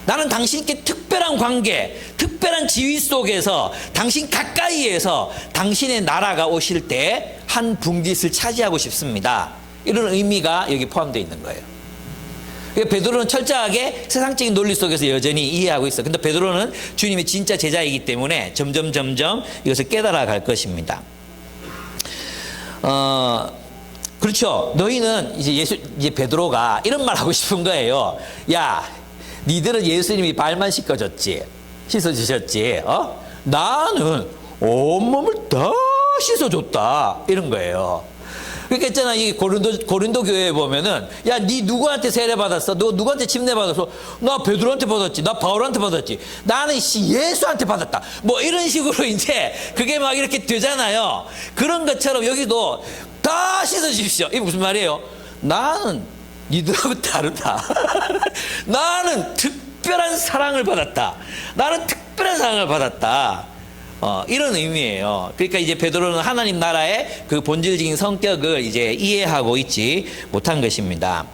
나는 당신께 특별한 관계, 특별한 지위 속에서 당신 가까이에서 당신의 나라가 오실 때 한 분깃을 차지하고 싶습니다. 이런 의미가 여기 포함되어 있는 거예요. 베드로는 철저하게 세상적인 논리 속에서 여전히 이해하고 있어요. 근데 베드로는 주님의 진짜 제자이기 때문에 점점 이것을 깨달아 갈 것입니다. 그렇죠. 너희는 이제 베드로가 이런 말 하고 싶은 거예요. 야, 니들은 예수님이 발만 씻어주셨지. 나는 온몸을 다 씻어줬다. 이런 거예요. 그러니까 있잖아, 이 고린도 교회에 보면은, 야, 니 누구한테 세례 받았어? 너 누구한테 침례 받았어? 나 베드로한테 받았지. 나 바울한테 받았지. 나는 예수한테 받았다. 뭐 이런 식으로 이제 그게 막 이렇게 되잖아요. 그런 것처럼 여기도 다 씻어주십시오. 이게 무슨 말이에요? 나는 니들하고 다르다. 나는 특별한 사랑을 받았다. 나는 특별한 사랑을 받았다. 이런 의미예요. 그러니까 이제 베드로는 하나님 나라의 그 본질적인 성격을 이제 이해하고 있지 못한 것입니다.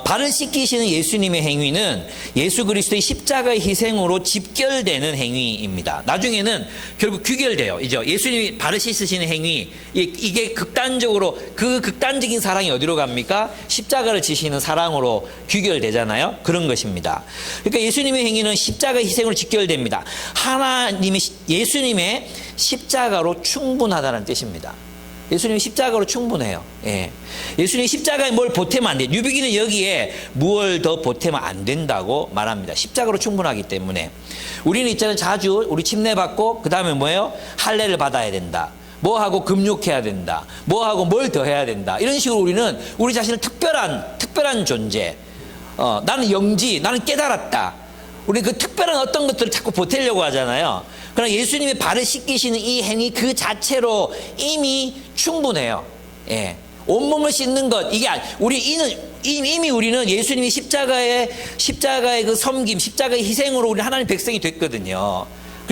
발을 씻기시는 예수님의 행위는 예수 그리스도의 십자가의 희생으로 집결되는 행위입니다. 나중에는 결국 귀결돼요. 이제 예수님이 발을 씻으시는 행위, 이게 극단적인 사랑이 어디로 갑니까? 십자가를 지시는 사랑으로 귀결되잖아요. 그런 것입니다. 그러니까 예수님의 행위는 십자가의 희생으로 집결됩니다. 예수님의 십자가로 충분하다는 뜻입니다. 예수님이 십자가로 충분해요. 예. 예수님이 십자가에 뭘 보태면 안 돼요. 뉴비기는 여기에 무엇을 더 보태면 안 된다고 말합니다. 십자가로 충분하기 때문에. 우리는 있잖아요. 자주 우리 침례 받고 그 다음에 뭐예요? 할례를 받아야 된다. 뭐하고 금욕해야 된다. 뭐하고 뭘 더 해야 된다. 이런 식으로 우리는 우리 자신을 특별한 존재. 나는 영지, 나는 깨달았다. 우리 그 특별한 어떤 것들을 자꾸 보태려고 하잖아요. 그러나 예수님의 발을 씻기시는 이 행위 그 자체로 이미 충분해요. 예. 온몸을 씻는 것, 이미 우리는 예수님이 십자가의 그 섬김, 십자가의 희생으로 우리 하나님 백성이 됐거든요.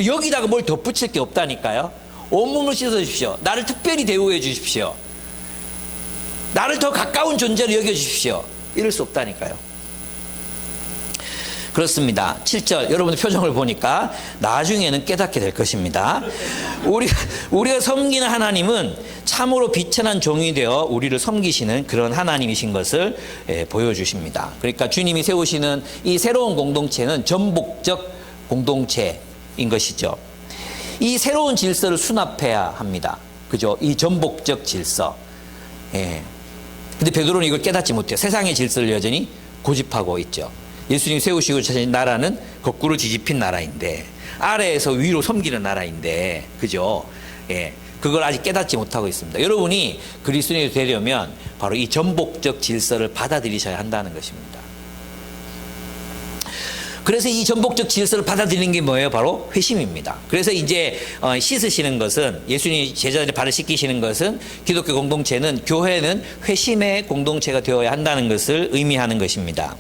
여기다가 뭘 덧붙일 게 없다니까요. 온몸을 씻어주십시오. 나를 특별히 대우해 주십시오. 나를 더 가까운 존재로 여겨주십시오. 이럴 수 없다니까요. 그렇습니다. 7절 여러분의 표정을 보니까 나중에는 깨닫게 될 것입니다. 우리가 섬기는 하나님은 참으로 비천한 종이 되어 우리를 섬기시는 그런 하나님이신 것을 보여주십니다. 그러니까 주님이 세우시는 이 새로운 공동체는 전복적 공동체인 것이죠. 이 새로운 질서를 수납해야 합니다. 그죠? 이 전복적 질서. 예. 근데 베드로는 이걸 깨닫지 못해요. 세상의 질서를 여전히 고집하고 있죠. 예수님 세우시고 자신 나라는 거꾸로 뒤집힌 나라인데, 아래에서 위로 섬기는 나라인데, 그죠? 예. 그걸 아직 깨닫지 못하고 있습니다. 여러분이 그리스도인이 되려면 바로 이 전복적 질서를 받아들이셔야 한다는 것입니다. 그래서 이 전복적 질서를 받아들이는 게 뭐예요? 바로 회심입니다. 그래서 이제 씻으시는 것은, 예수님이 제자들의 발을 씻기시는 것은, 기독교 공동체는, 교회는 회심의 공동체가 되어야 한다는 것을 의미하는 것입니다.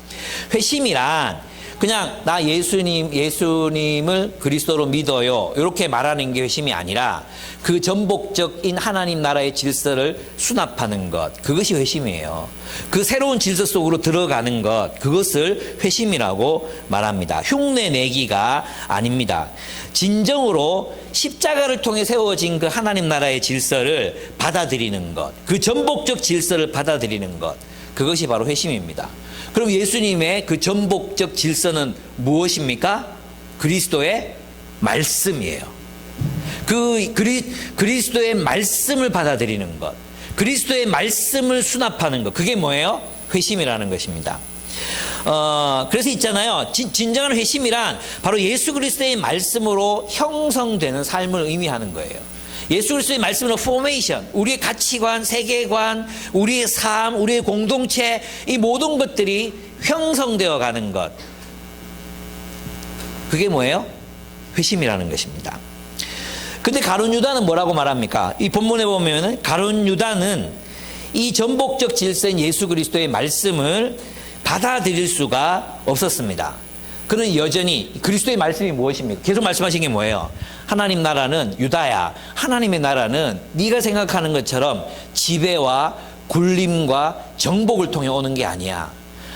회심이란 그냥 나 예수님을 그리스도로 믿어요, 이렇게 말하는 게 회심이 아니라 그 전복적인 하나님 나라의 질서를 수납하는 것, 그것이 회심이에요. 그 새로운 질서 속으로 들어가는 것, 그것을 회심이라고 말합니다. 흉내 내기가 아닙니다. 진정으로 십자가를 통해 세워진 그 하나님 나라의 질서를 받아들이는 것, 그 전복적 질서를 받아들이는 것, 그것이 바로 회심입니다. 그럼 예수님의 그 전복적 질서는 무엇입니까? 그리스도의 말씀이에요. 그리스도의 말씀을 받아들이는 것, 그리스도의 말씀을 수납하는 것, 그게 뭐예요? 회심이라는 것입니다. 그래서 있잖아요. 진정한 회심이란 바로 예수 그리스도의 말씀으로 형성되는 삶을 의미하는 거예요. 예수 그리스도의 말씀으로 포메이션, 우리의 가치관, 세계관, 우리의 삶, 우리의 공동체, 이 모든 것들이 형성되어 가는 것. 그게 뭐예요? 회심이라는 것입니다. 근데 가룟 유다는 뭐라고 말합니까? 이 본문에 보면은 가룟 유다는 이 전복적 질서인 예수 그리스도의 말씀을 받아들일 수가 없었습니다. 그는 여전히 그리스도의 말씀이 무엇입니까? 계속 말씀하신 게 뭐예요? 하나님 나라는 유다야. 하나님의 나라는 네가 생각하는 것처럼 지배와 굴림과 정복을 통해 오는 게 아니야.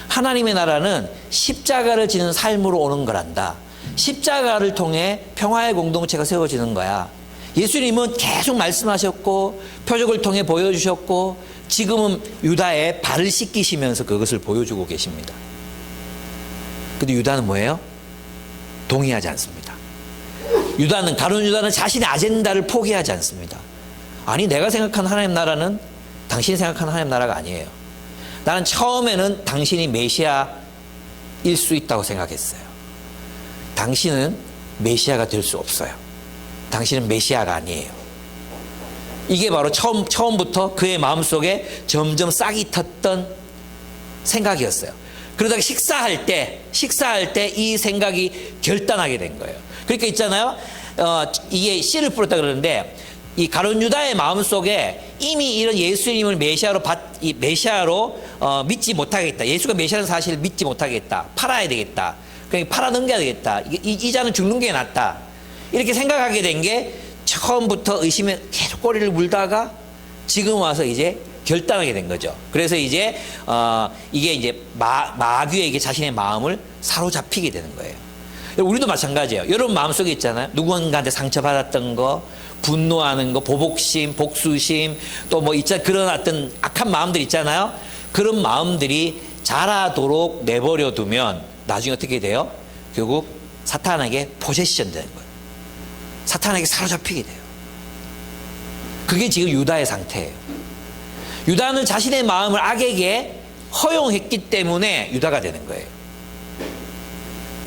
하나님의 나라는 십자가를 지는 삶으로 오는 거란다. 십자가를 통해 평화의 공동체가 세워지는 거야. 예수님은 계속 말씀하셨고 표적을 통해 보여주셨고 지금은 유다의 발을 씻기시면서 그것을 보여주고 계십니다. 근데 유다는 뭐예요? 동의하지 않습니다. 가룟 유다는 자신의 아젠다를 포기하지 않습니다. 아니, 내가 생각하는 하나님 나라는 당신이 생각하는 하나님 나라가 아니에요. 나는 처음에는 당신이 메시아일 수 있다고 생각했어요. 당신은 메시아가 될 수 없어요. 당신은 메시아가 아니에요. 이게 바로 처음부터 그의 마음속에 점점 싹이 텄던 생각이었어요. 그러다가 식사할 때 이 생각이 결단하게 된 거예요. 그러니까 있잖아요. 이게 씨를 뿌렸다 그러는데 이 가룟 유다의 마음속에 이미 이런 예수님을 메시아로 믿지 못하겠다. 예수가 메시아는 사실 믿지 못하겠다. 팔아야 되겠다. 그러니까 팔아 넘겨야 되겠다. 이 자는 죽는 게 낫다. 이렇게 생각하게 된 게 처음부터 의심에 계속 꼬리를 물다가 지금 와서 이제 결단하게 된 거죠. 그래서 이제 이게 이제 마귀에게 자신의 마음을 사로잡히게 되는 거예요. 우리도 마찬가지예요. 여러분 마음속에 있잖아요. 누군가한테 상처받았던 거, 분노하는 거, 보복심, 복수심, 또 뭐 있잖아요. 그런 어떤 악한 마음들 있잖아요. 그런 마음들이 자라도록 내버려 두면 나중에 어떻게 돼요? 결국 사탄에게 포세션 되는 거예요. 사탄에게 사로잡히게 돼요. 그게 지금 유다의 상태예요. 유다는 자신의 마음을 악에게 허용했기 때문에 유다가 되는 거예요.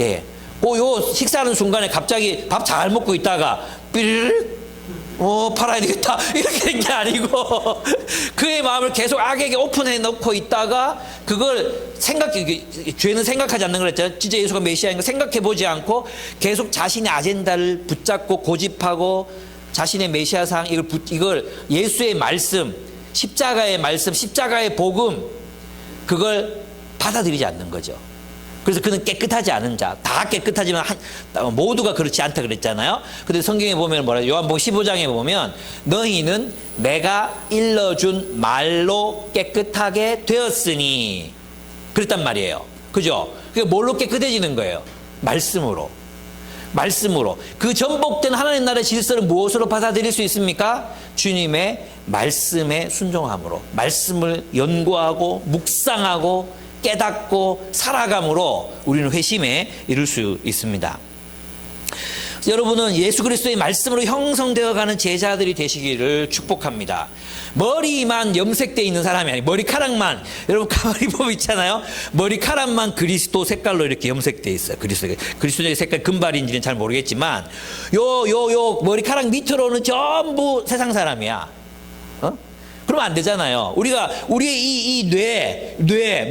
예. 요 식사하는 순간에 갑자기 밥 잘 먹고 있다가 삐르르 팔아야 되겠다 이렇게 된 게 아니고 그의 마음을 계속 악에게 오픈해 놓고 있다가 그걸 죄는 생각하지 않는 거랬잖아요. 진짜 예수가 메시아인 거 생각해 보지 않고 계속 자신의 아젠다를 붙잡고 고집하고 자신의 메시아상 이걸 예수의 말씀, 십자가의 말씀, 십자가의 복음 그걸 받아들이지 않는 거죠. 그래서 그는 깨끗하지 않은 자, 다 깨끗하지만 모두가 그렇지 않다 그랬잖아요. 근데 성경에 보면 뭐라 요한복음 15장에 보면 너희는 내가 일러준 말로 깨끗하게 되었으니 그랬단 말이에요. 그죠? 그게 뭘로 깨끗해지는 거예요? 말씀으로. 그 전복된 하나님 나라의 질서를 무엇으로 받아들일 수 있습니까? 주님의 말씀에 순종함으로, 말씀을 연구하고 묵상하고 깨닫고 살아감으로 우리는 회심에 이룰 수 있습니다. 여러분은 예수 그리스도의 말씀으로 형성되어가는 제자들이 되시기를 축복합니다. 머리만 염색되어 있는 사람이 아니고 머리카락만, 여러분 가만히 보면 있잖아요. 머리카락만 그리스도 색깔로 이렇게 염색되어 있어요. 그리스도의 색깔 금발인지는 잘 모르겠지만 요 머리카락 밑으로는 전부 세상 사람이야. 그러면 안 되잖아요. 우리의 이 뇌,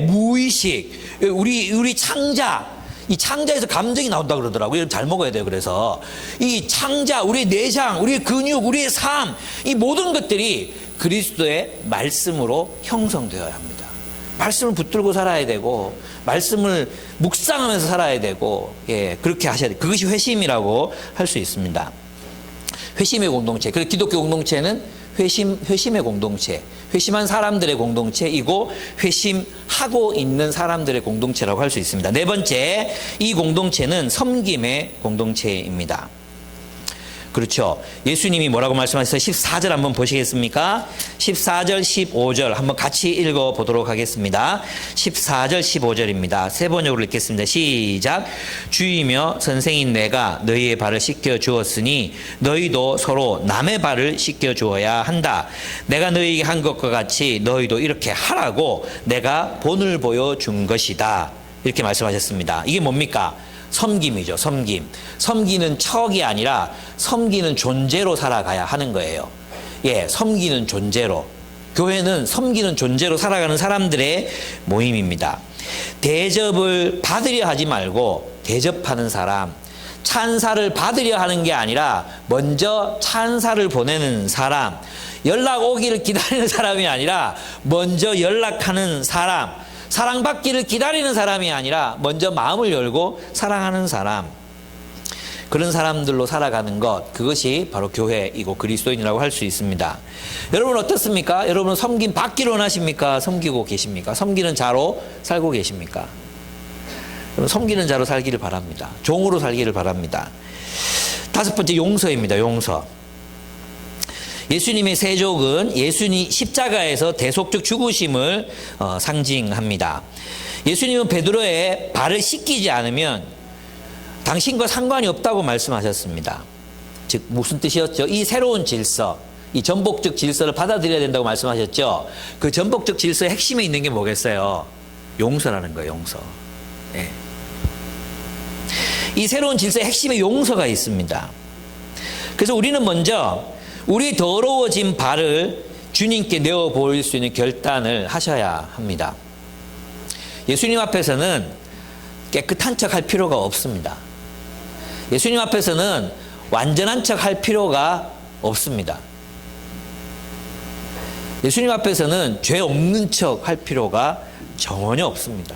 무의식, 우리 이 창자에서 감정이 나온다 그러더라고요. 잘 먹어야 돼요. 그래서 이 창자, 우리의 내장, 우리의 근육, 우리의 삶, 이 모든 것들이 그리스도의 말씀으로 형성되어야 합니다. 말씀을 붙들고 살아야 되고, 말씀을 묵상하면서 살아야 되고, 예, 그렇게 하셔야 돼요. 그것이 회심이라고 할 수 있습니다. 회심의 공동체. 그래서 기독교 공동체는 회심의 공동체, 회심한 사람들의 공동체이고 회심하고 있는 사람들의 공동체라고 할 수 있습니다. 네 번째, 이 공동체는 섬김의 공동체입니다. 그렇죠. 예수님이 뭐라고 말씀하셨어요? 14절 한번 보시겠습니까? 14절, 15절 한번 같이 읽어보도록 하겠습니다. 14절, 15절입니다. 세 번역으로 읽겠습니다. 시작. 주이며 선생인 내가 너희의 발을 씻겨 주었으니 너희도 서로 남의 발을 씻겨 주어야 한다. 내가 너희에게 한 것과 같이 너희도 이렇게 하라고 내가 본을 보여준 것이다. 이렇게 말씀하셨습니다. 이게 뭡니까? 섬김이죠. 섬김. 섬기는 척이 아니라 섬기는 존재로 살아가야 하는 거예요. 예, 섬기는 존재로. 교회는 섬기는 존재로 살아가는 사람들의 모임입니다. 대접을 받으려 하지 말고 대접하는 사람, 찬사를 받으려 하는 게 아니라 먼저 찬사를 보내는 사람, 연락 오기를 기다리는 사람이 아니라 먼저 연락하는 사람, 사랑받기를 기다리는 사람이 아니라 먼저 마음을 열고 사랑하는 사람, 그런 사람들로 살아가는 것, 그것이 바로 교회이고 그리스도인이라고 할 수 있습니다. 여러분 어떻습니까? 여러분은 섬김 받기를 원하십니까? 섬기고 계십니까? 섬기는 자로 살고 계십니까? 여러분 섬기는 자로 살기를 바랍니다. 종으로 살기를 바랍니다. 다섯 번째, 용서입니다. 용서. 예수님의 세족은 예수님 십자가에서 대속적 죽으심을 상징합니다. 예수님은 베드로의 발을 씻기지 않으면 당신과 상관이 없다고 말씀하셨습니다. 즉 무슨 뜻이었죠? 이 새로운 질서, 이 전복적 질서를 받아들여야 된다고 말씀하셨죠. 그 전복적 질서의 핵심에 있는 게 뭐겠어요? 용서라는 거예요. 용서. 네. 이 새로운 질서의 핵심에 용서가 있습니다. 그래서 우리는 먼저 우리 더러워진 발을 주님께 내어 보일 수 있는 결단을 하셔야 합니다. 예수님 앞에서는 깨끗한 척 할 필요가 없습니다. 예수님 앞에서는 완전한 척 할 필요가 없습니다. 예수님 앞에서는 죄 없는 척 할 필요가 전혀 없습니다.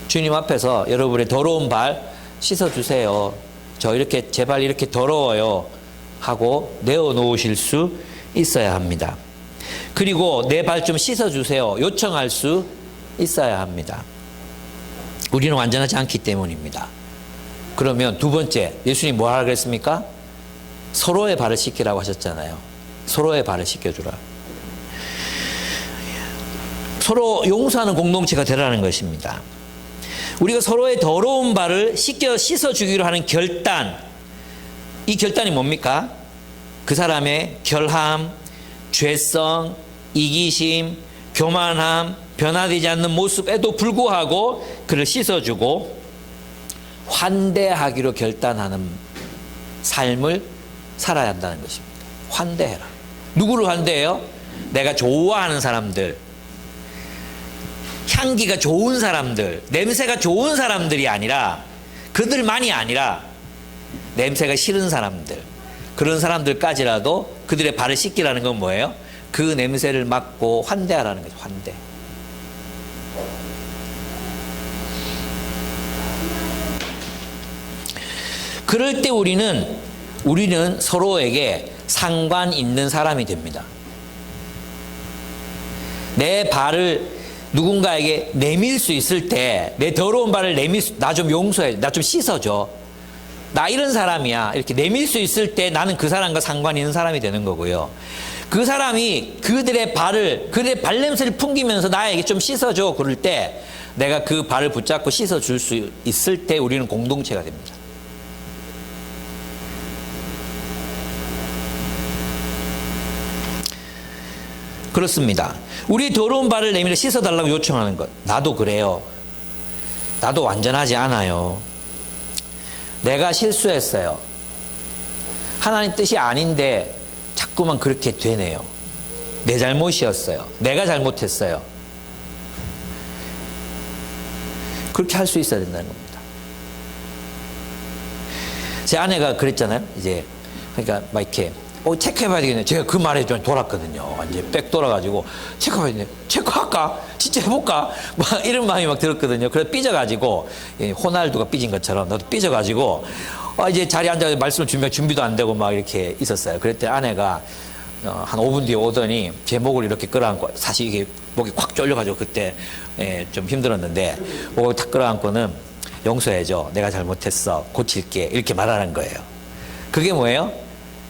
주님 앞에서 여러분의 더러운 발 씻어주세요. 저 이렇게 제 발 이렇게 더러워요. 하고 내어놓으실 수 있어야 합니다. 그리고 내 발 좀 씻어주세요. 요청할 수 있어야 합니다. 우리는 완전하지 않기 때문입니다. 그러면 두 번째, 예수님 뭐 하라 그랬습니까? 서로의 발을 씻기라고 하셨잖아요. 서로의 발을 씻겨주라. 서로 용서하는 공동체가 되라는 것입니다. 우리가 서로의 더러운 발을 씻어주기로 하는 결단, 이 결단이 뭡니까? 그 사람의 결함, 죄성, 이기심, 교만함, 변화되지 않는 모습에도 불구하고 그를 씻어주고 환대하기로 결단하는 삶을 살아야 한다는 것입니다. 환대해라. 누구를 환대해요? 내가 좋아하는 사람들, 향기가 좋은 사람들, 냄새가 좋은 사람들이 아니라, 그들만이 아니라 냄새가 싫은 사람들, 그런 사람들까지라도 그들의 발을 씻기라는 건 뭐예요? 그 냄새를 맡고 환대하라는 거죠. 환대. 그럴 때 우리는 서로에게 상관 있는 사람이 됩니다. 내 발을 누군가에게 내밀 수 있을 때, 내 더러운 발을 나 좀 용서해, 나 좀 씻어줘, 나 이런 사람이야, 이렇게 내밀 수 있을 때 나는 그 사람과 상관 있는 사람이 되는 거고요. 그 사람이 그들의 발냄새를 풍기면서 나에게 좀 씻어줘 그럴 때, 내가 그 발을 붙잡고 씻어줄 수 있을 때 우리는 공동체가 됩니다. 그렇습니다. 우리 더러운 발을 내밀어 씻어달라고 요청하는 것, 나도 그래요. 나도 완전하지 않아요. 내가 실수했어요. 하나님 뜻이 아닌데 자꾸만 그렇게 되네요. 내 잘못이었어요. 내가 잘못했어요. 그렇게 할 수 있어야 된다는 겁니다. 제 아내가 그랬잖아요. 이제 그러니까 막 이렇게 체크해봐야 되겠네. 제가 그 말에 좀 돌았거든요. 완전 빽 돌아가지고 체크해봐야 되겠네. 체크할까? 진짜 해볼까? 막 이런 마음이 막 들었거든요. 그래서 삐져가지고, 호날두가 삐진 것처럼 나도 삐져가지고 이제 자리에 앉아서 말씀을 준비도 안 되고 막 이렇게 있었어요. 그랬더니 아내가 한 5분 뒤에 오더니 제 목을 이렇게 끌어안고, 사실 이게 목이 콱 졸려가지고 그때 좀 힘들었는데, 목을 탁 끌어안고는 용서해줘, 내가 잘못했어, 고칠게, 이렇게 말하는 거예요. 그게 뭐예요?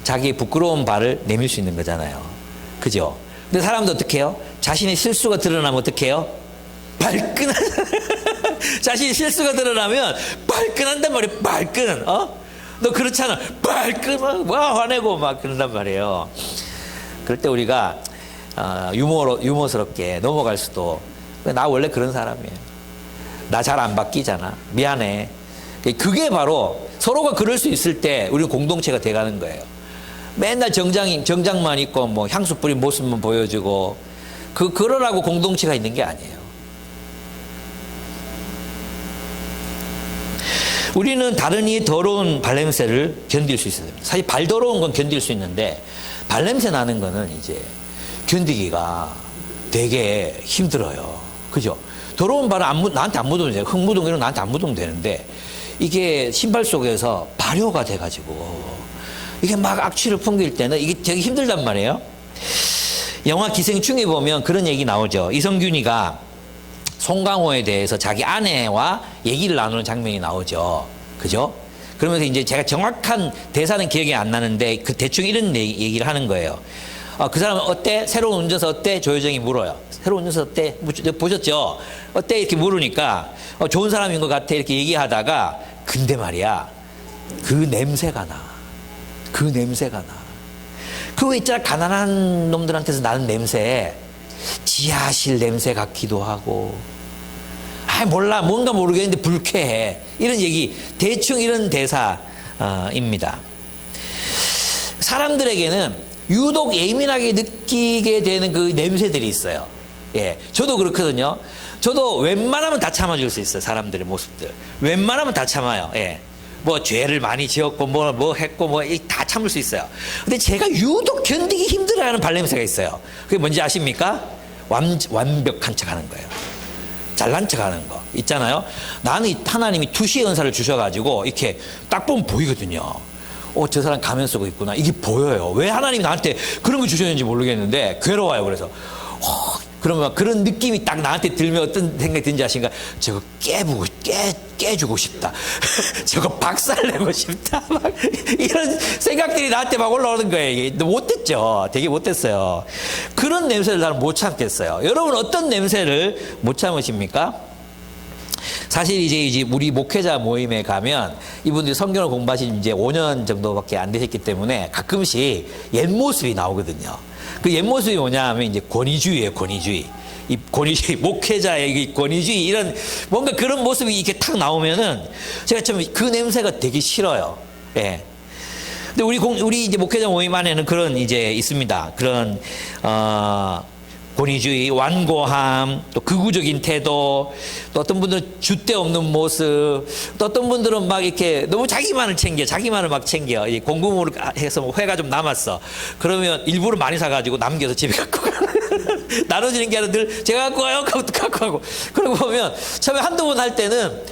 자기의 부끄러운 발을 내밀 수 있는 거잖아요. 그죠? 근데 사람도 어떻게 해요? 자신의 실수가 드러나면 어떻게 해요? 발끈한 자신의 실수가 드러나면 발끈한단 말이에요. 발끈. 너 그렇잖아. 발끈. 와 화내고 막 그런단 말이에요. 그럴 때 우리가 유머스럽게 넘어갈 수도, 나 원래 그런 사람이에요. 나 잘 안 바뀌잖아. 미안해. 그게 바로 서로가 그럴 수 있을 때 우리는 공동체가 돼가는 거예요. 맨날 정장만 입고 뭐 향수 뿌린 모습만 보여주고 그러라고 공동체가 있는 게 아니에요. 우리는 다른 이의 더러운 발냄새를 견딜 수 있어요. 사실 발 더러운 건 견딜 수 있는데 발냄새 나는 거는 이제 견디기가 되게 힘들어요. 그죠? 더러운 발은 나한테 안 묻으면 돼요. 흙 묻은 거 이런 거 나한테 안 묻으면 되는데 이게 신발 속에서 발효가 돼가지고 이게 막 악취를 풍길 때는 이게 되게 힘들단 말이에요. 영화 기생충에 보면 그런 얘기 나오죠. 이성균이가 송강호에 대해서 자기 아내와 얘기를 나누는 장면이 나오죠. 그죠? 그러면서 이제 제가 정확한 대사는 기억이 안 나는데 그 대충 이런 얘기를 하는 거예요. 그 사람은 어때? 새로운 운전사 어때? 조효정이 물어요. 새로운 운전사 어때? 보셨죠? 어때? 이렇게 물으니까 좋은 사람인 것 같아. 이렇게 얘기하다가 근데 말이야. 그 냄새가 나. 그 냄새가 나. 그거 있잖아. 가난한 놈들한테서 나는 냄새. 지하실 냄새 같기도 하고. 몰라. 뭔가 모르겠는데 불쾌해. 이런 얘기. 대충 이런 대사입니다. 사람들에게는 유독 예민하게 느끼게 되는 그 냄새들이 있어요. 예. 저도 그렇거든요. 저도 웬만하면 다 참아줄 수 있어요. 사람들의 모습들. 웬만하면 다 참아요. 예. 뭐 죄를 많이 지었고 뭐 했고 다 참을 수 있어요. 근데 제가 유독 견디기 힘들어하는 발냄새가 있어요. 그게 뭔지 아십니까? 완벽한 척하는 거예요. 잘난 척하는 거 있잖아요. 나는 하나님이 투시의 은사를 주셔가지고 이렇게 딱 보면 보이거든요. 저 사람 가면 쓰고 있구나. 이게 보여요. 왜 하나님이 나한테 그런 거 주셨는지 모르겠는데 괴로워요. 그래서 그러면 그런 느낌이 딱 나한테 들면 어떤 생각이 드는지 아십니까? 저거 깨주고 싶다. 저거 박살내고 싶다. 막 이런 생각들이 나한테 막 올라오는 거예요. 이게 못됐죠. 되게 못됐어요. 그런 냄새를 나는 못 참겠어요. 여러분 어떤 냄새를 못 참으십니까? 사실 이제 우리 목회자 모임에 가면 이분들이 성경을 공부하신 이제 5년 정도밖에 안 되셨기 때문에 가끔씩 옛 모습이 나오거든요. 그 옛 모습이 뭐냐 하면 이제 권위주의예요, 권위주의. 이 권위주의, 목회자의 이 권위주의 이런 뭔가 그런 모습이 이렇게 탁 나오면은 제가 참 그 냄새가 되게 싫어요. 예. 근데 우리 이제 목회자 모임 안에는 그런 이제 있습니다. 그런, 권위주의, 완고함, 또 극우적인 태도, 또 어떤 분들은 줏대 없는 모습, 또 어떤 분들은 막 이렇게 너무 자기만을 막 챙겨. 공금으로 해서 뭐 회가 좀 남았어. 그러면 일부러 많이 사가지고 남겨서 집에 갖고 가. 나눠지는 게 아니라 늘 제가 갖고 가요. 그것도 갖고 가고. 그러고 보면 처음에 한두 번 할 때는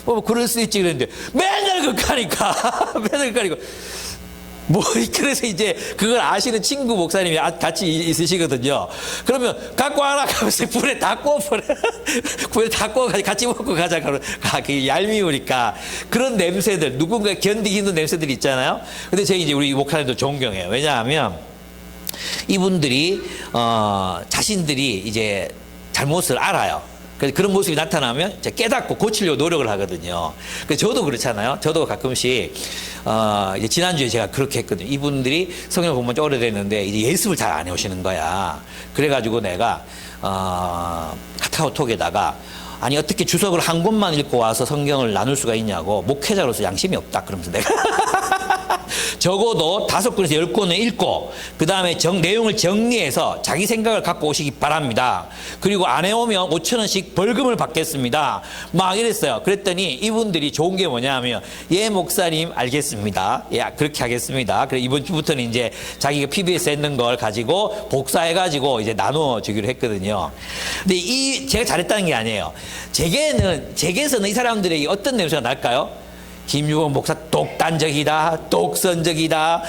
뭐 그럴 수 있지 그랬는데 맨날 그거 가니까. 맨날 그거 가니까. 그래서 이제 그걸 아시는 친구 목사님이 같이 있으시거든요. 그러면 갖고 와라 하면서 불에 다 구워버려. 불에 다 구워 같이 먹고 가자. 그게 얄미우니까. 그런 냄새들, 누군가 견디기 힘든 냄새들이 있잖아요. 근데 제가 이제 우리 목사님도 존경해요. 왜냐하면 이분들이, 자신들이 이제 잘못을 알아요. 그런 모습이 나타나면 깨닫고 고치려고 노력을 하거든요. 저도 그렇잖아요. 저도 가끔씩 이제 지난주에 제가 그렇게 했거든요. 이분들이 성경 공부한 지 오래됐는데 이제 예습을 잘 안 해오시는 거야. 그래가지고 내가 카카오톡에다가 아니 어떻게 주석을 한 권만 읽고 와서 성경을 나눌 수가 있냐고, 목회자로서 양심이 없다 그러면서 내가 적어도 5권에서 10권을 읽고 그 다음에 내용을 정리해서 자기 생각을 갖고 오시기 바랍니다. 그리고 안 해오면 5,000원씩 벌금을 받겠습니다. 막 이랬어요. 그랬더니 이분들이 좋은 게 뭐냐면 예 목사님 알겠습니다. 예 그렇게 하겠습니다. 그래 이번 주부터는 이제 자기가 PBS에 있는 걸 가지고 복사해가지고 이제 나눠주기로 했거든요. 근데 제가 잘했다는 게 아니에요. 제게서는 이 사람들에게 어떤 냄새가 날까요? 김유범 목사 독단적이다, 독선적이다,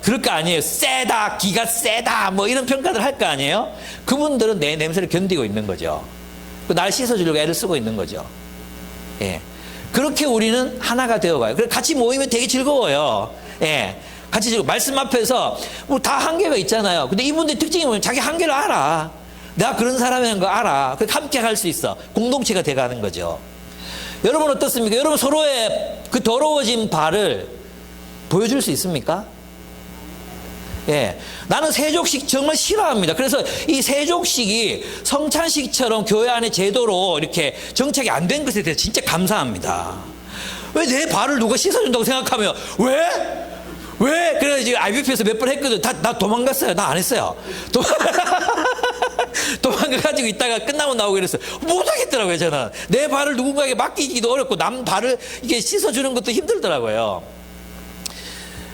그럴 거 아니에요. 세다, 기가 세다, 뭐 이런 평가들 할 거 아니에요. 그분들은 내 냄새를 견디고 있는 거죠. 날 씻어주려고 애를 쓰고 있는 거죠. 예. 그렇게 우리는 하나가 되어가요. 그래서 같이 모이면 되게 즐거워요. 예. 같이 즐거워. 말씀 앞에서 뭐 다 한계가 있잖아요. 근데 이분들의 특징이 뭐냐면 자기 한계를 알아. 내가 그런 사람이라는 거 알아. 그래서 함께 할 수 있어. 공동체가 돼가는 거죠. 여러분 어떻습니까? 여러분 서로의 그 더러워진 발을 보여줄 수 있습니까? 예. 나는 세족식 정말 싫어합니다. 그래서 이 세족식이 성찬식처럼 교회 안에 제도로 이렇게 정착이 안 된 것에 대해서 진짜 감사합니다. 왜 내 발을 누가 씻어준다고 생각하면, 왜? 그래서 지금 IBP에서 몇 번 했거든. 나 도망갔어요. 나 안 했어요. 도망가가지고 있다가 끝나고 나오고 그랬어요. 못하겠더라고요, 저는. 내 발을 누군가에게 맡기기도 어렵고, 남 발을 이렇게 씻어주는 것도 힘들더라고요.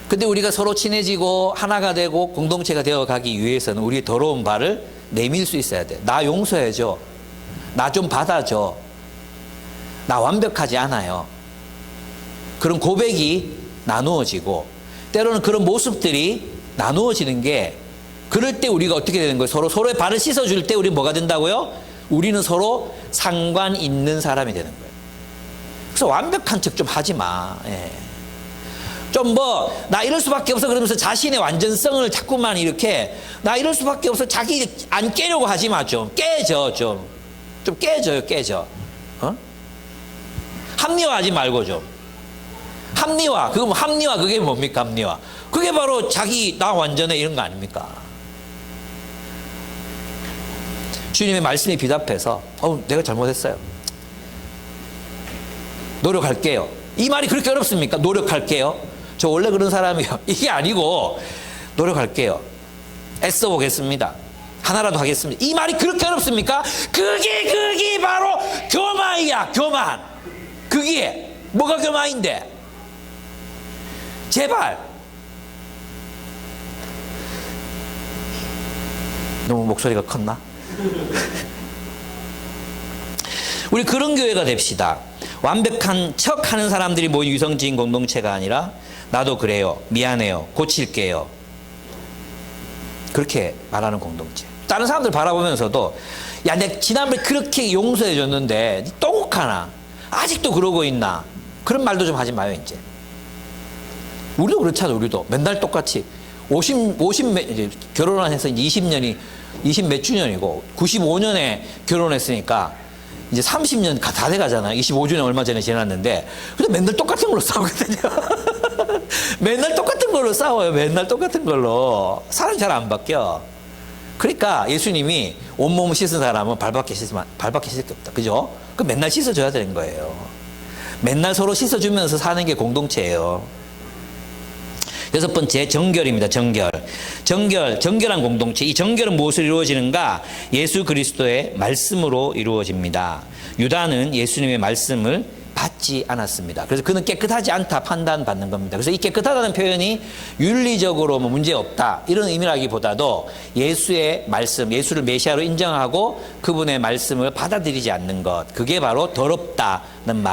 근데 우리가 서로 친해지고 하나가 되고 공동체가 되어 가기 위해서는 우리의 더러운 발을 내밀 수 있어야 돼. 나 용서해줘. 나 좀 받아줘. 나 완벽하지 않아요. 그런 고백이 나누어지고 때로는 그런 모습들이 나누어지는 게 그럴 때 우리가 어떻게 되는 거예요? 서로의 발을 씻어줄 때 우리는 뭐가 된다고요? 우리는 서로 상관 있는 사람이 되는 거예요. 그래서 완벽한 척 좀 하지 마. 예. 좀 나 이럴 수밖에 없어 그러면서 자신의 완전성을 자꾸만 이렇게 나 이럴 수밖에 없어 자기 안 깨려고 하지 마. 좀 깨져. 좀 깨져요. 어? 합리화하지 말고 좀. 합리화 그게 뭡니까? 합리화 그게 바로 자기 나 완전해 이런 거 아닙니까? 주님의 말씀에 비답해서 내가 잘못했어요. 노력할게요. 이 말이 그렇게 어렵습니까? 노력할게요. 저 원래 그런 사람이요. 이게 아니고 노력할게요. 애써보겠습니다. 하나라도 하겠습니다. 이 말이 그렇게 어렵습니까? 그게 바로 교만이야. 교만. 그게 뭐가 교만인데? 제발. 너무 목소리가 컸나? 우리 그런 교회가 됩시다. 완벽한 척 하는 사람들이 모인 유성지인 공동체가 아니라 나도 그래요. 미안해요. 고칠게요. 그렇게 말하는 공동체. 다른 사람들 바라보면서도 야, 내가 지난번에 그렇게 용서해 줬는데 또 혹하나? 아직도 그러고 있나? 그런 말도 좀 하지 마요, 이제. 우리도 그렇잖아, 우리도. 맨날 똑같이. 이제 결혼해서 이제 20 몇 주년이고, 95년에 결혼했으니까, 이제 30년 다 돼가잖아요. 25주년 얼마 전에 지났는데, 근데 맨날 똑같은 걸로 싸우거든요. 맨날 똑같은 걸로 싸워요. 맨날 똑같은 걸로. 사람이 잘 안 바뀌어. 그러니까 예수님이 온몸을 씻은 사람은 발밖에 씻을 게 없다. 그죠? 그 맨날 씻어줘야 되는 거예요. 맨날 서로 씻어주면서 사는 게 공동체예요. 6번째, 정결입니다. 정결한 공동체. 이 정결은 무엇으로 이루어지는가? 예수 그리스도의 말씀으로 이루어집니다. 유다는 예수님의 말씀을 받지 않았습니다. 그래서 그는 깨끗하지 않다 판단받는 겁니다. 그래서 이 깨끗하다는 표현이 윤리적으로 뭐 문제 없다 이런 의미라기보다도 예수의 말씀, 예수를 메시아로 인정하고 그분의 말씀을 받아들이지 않는 것, 그게 바로 더럽다는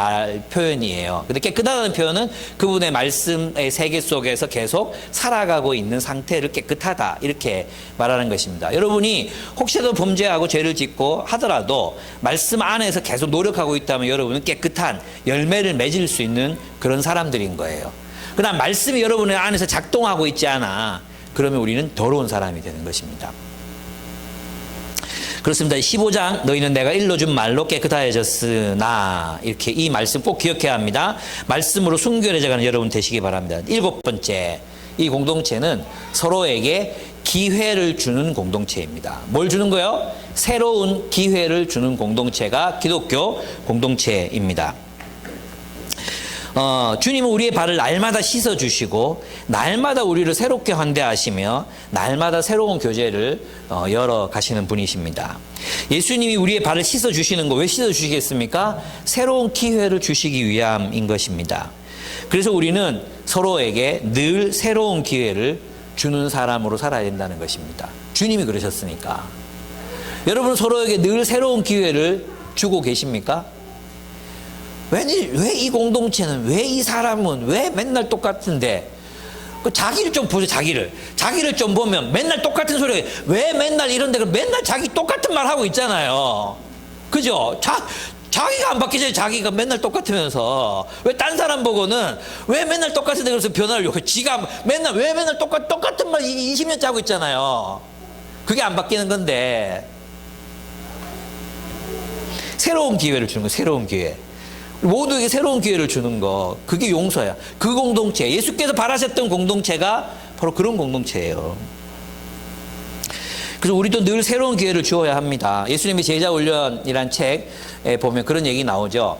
표현이에요. 근데 깨끗하다는 표현은 그분의 말씀의 세계 속에서 계속 살아가고 있는 상태를 깨끗하다 이렇게 말하는 것입니다. 여러분이 혹시라도 범죄하고 죄를 짓고 하더라도 말씀 안에서 계속 노력하고 있다면 여러분은 깨끗한 열매를 맺을 수 있는 그런 사람들인 거예요. 그러나 말씀이 여러분의 안에서 작동하고 있지 않아. 그러면 우리는 더러운 사람이 되는 것입니다. 그렇습니다. 15장 너희는 내가 일러준 말로 깨끗해졌으나 이렇게 이 말씀 꼭 기억해야 합니다. 말씀으로 순결해져가는 여러분 되시기 바랍니다. 7번째, 이 공동체는 서로에게 기회를 주는 공동체입니다. 뭘 주는 거예요? 새로운 기회를 주는 공동체가 기독교 공동체입니다. 주님은 우리의 발을 날마다 씻어주시고 날마다 우리를 새롭게 환대하시며 날마다 새로운 교제를 열어가시는 분이십니다. 예수님이 우리의 발을 씻어주시는 거 왜 씻어주시겠습니까? 새로운 기회를 주시기 위함인 것입니다. 그래서 우리는 서로에게 늘 새로운 기회를 주는 사람으로 살아야 된다는 것입니다. 주님이 그러셨으니까. 여러분 서로에게 늘 새로운 기회를 주고 계십니까? 왜 이 공동체는, 왜 이 사람은, 왜 맨날 똑같은데? 자기를 좀 보세요, 자기를 좀 보면 맨날 똑같은 소리, 왜 맨날 이런데, 맨날 자기 똑같은 말 하고 있잖아요. 그죠? 자기가 안 바뀌잖아요. 자기가 맨날 똑같으면서. 왜 딴 사람 보고는 왜 맨날 똑같은데 그래서 변화를 요구해. 지가 맨날 왜 맨날 똑같은 말 20년째 하고 있잖아요. 그게 안 바뀌는 건데. 새로운 기회를 주는 거, 새로운 기회. 모두에게 새로운 기회를 주는 거. 그게 용서야. 그 공동체. 예수께서 바라셨던 공동체가 바로 그런 공동체예요. 그래서 우리도 늘 새로운 기회를 주어야 합니다. 예수님의 제자훈련이란 책에 보면 그런 얘기 나오죠.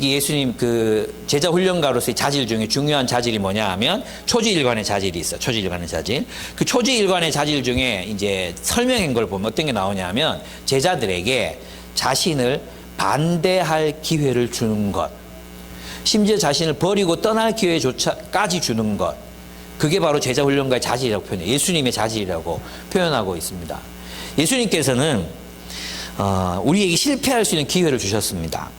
예수님 그 제자훈련가로서의 자질 중에 중요한 자질이 뭐냐 하면 초지일관의 자질이 있어요. 초지일관의 자질. 그 초지일관의 자질 중에 이제 설명한 걸 보면 어떤 게 나오냐 하면 제자들에게 자신을 반대할 기회를 주는 것. 심지어 자신을 버리고 떠날 기회조차까지 주는 것. 그게 바로 제자훈련가의 자질이라고 표현해요. 예수님의 자질이라고 표현하고 있습니다. 예수님께서는 우리에게 실패할 수 있는 기회를 주셨습니다.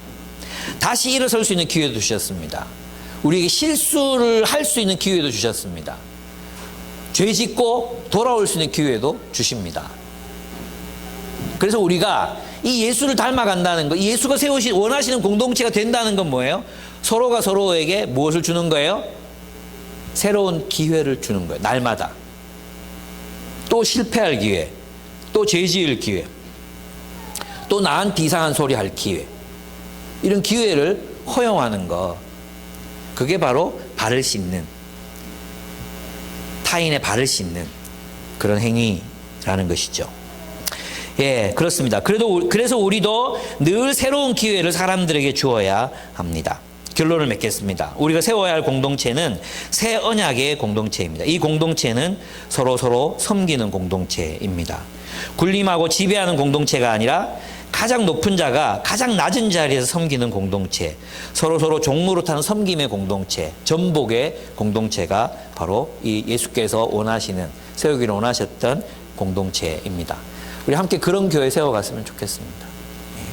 다시 일어설 수 있는 기회도 주셨습니다. 우리에게 실수를 할 수 있는 기회도 주셨습니다. 죄 짓고 돌아올 수 있는 기회도 주십니다. 그래서 우리가 이 예수를 닮아간다는 것, 예수가 원하시는 공동체가 된다는 건 뭐예요? 서로가 서로에게 무엇을 주는 거예요? 새로운 기회를 주는 거예요. 날마다. 또 실패할 기회, 또 죄 지을 기회, 또 나한테 이상한 소리 할 기회. 이런 기회를 허용하는 거. 그게 바로 발을 씻는, 타인의 발을 씻는 그런 행위라는 것이죠. 예, 그렇습니다. 그래서 우리도 늘 새로운 기회를 사람들에게 주어야 합니다. 결론을 맺겠습니다. 우리가 세워야 할 공동체는 새 언약의 공동체입니다. 이 공동체는 서로 섬기는 공동체입니다. 군림하고 지배하는 공동체가 아니라 가장 높은 자가 가장 낮은 자리에서 섬기는 공동체, 서로 종노릇하는 섬김의 공동체, 전복의 공동체가 바로 이 예수께서 세우기를 원하셨던 공동체입니다. 우리 함께 그런 교회 세워갔으면 좋겠습니다.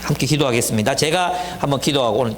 함께 기도하겠습니다. 제가 한번 기도하고 오늘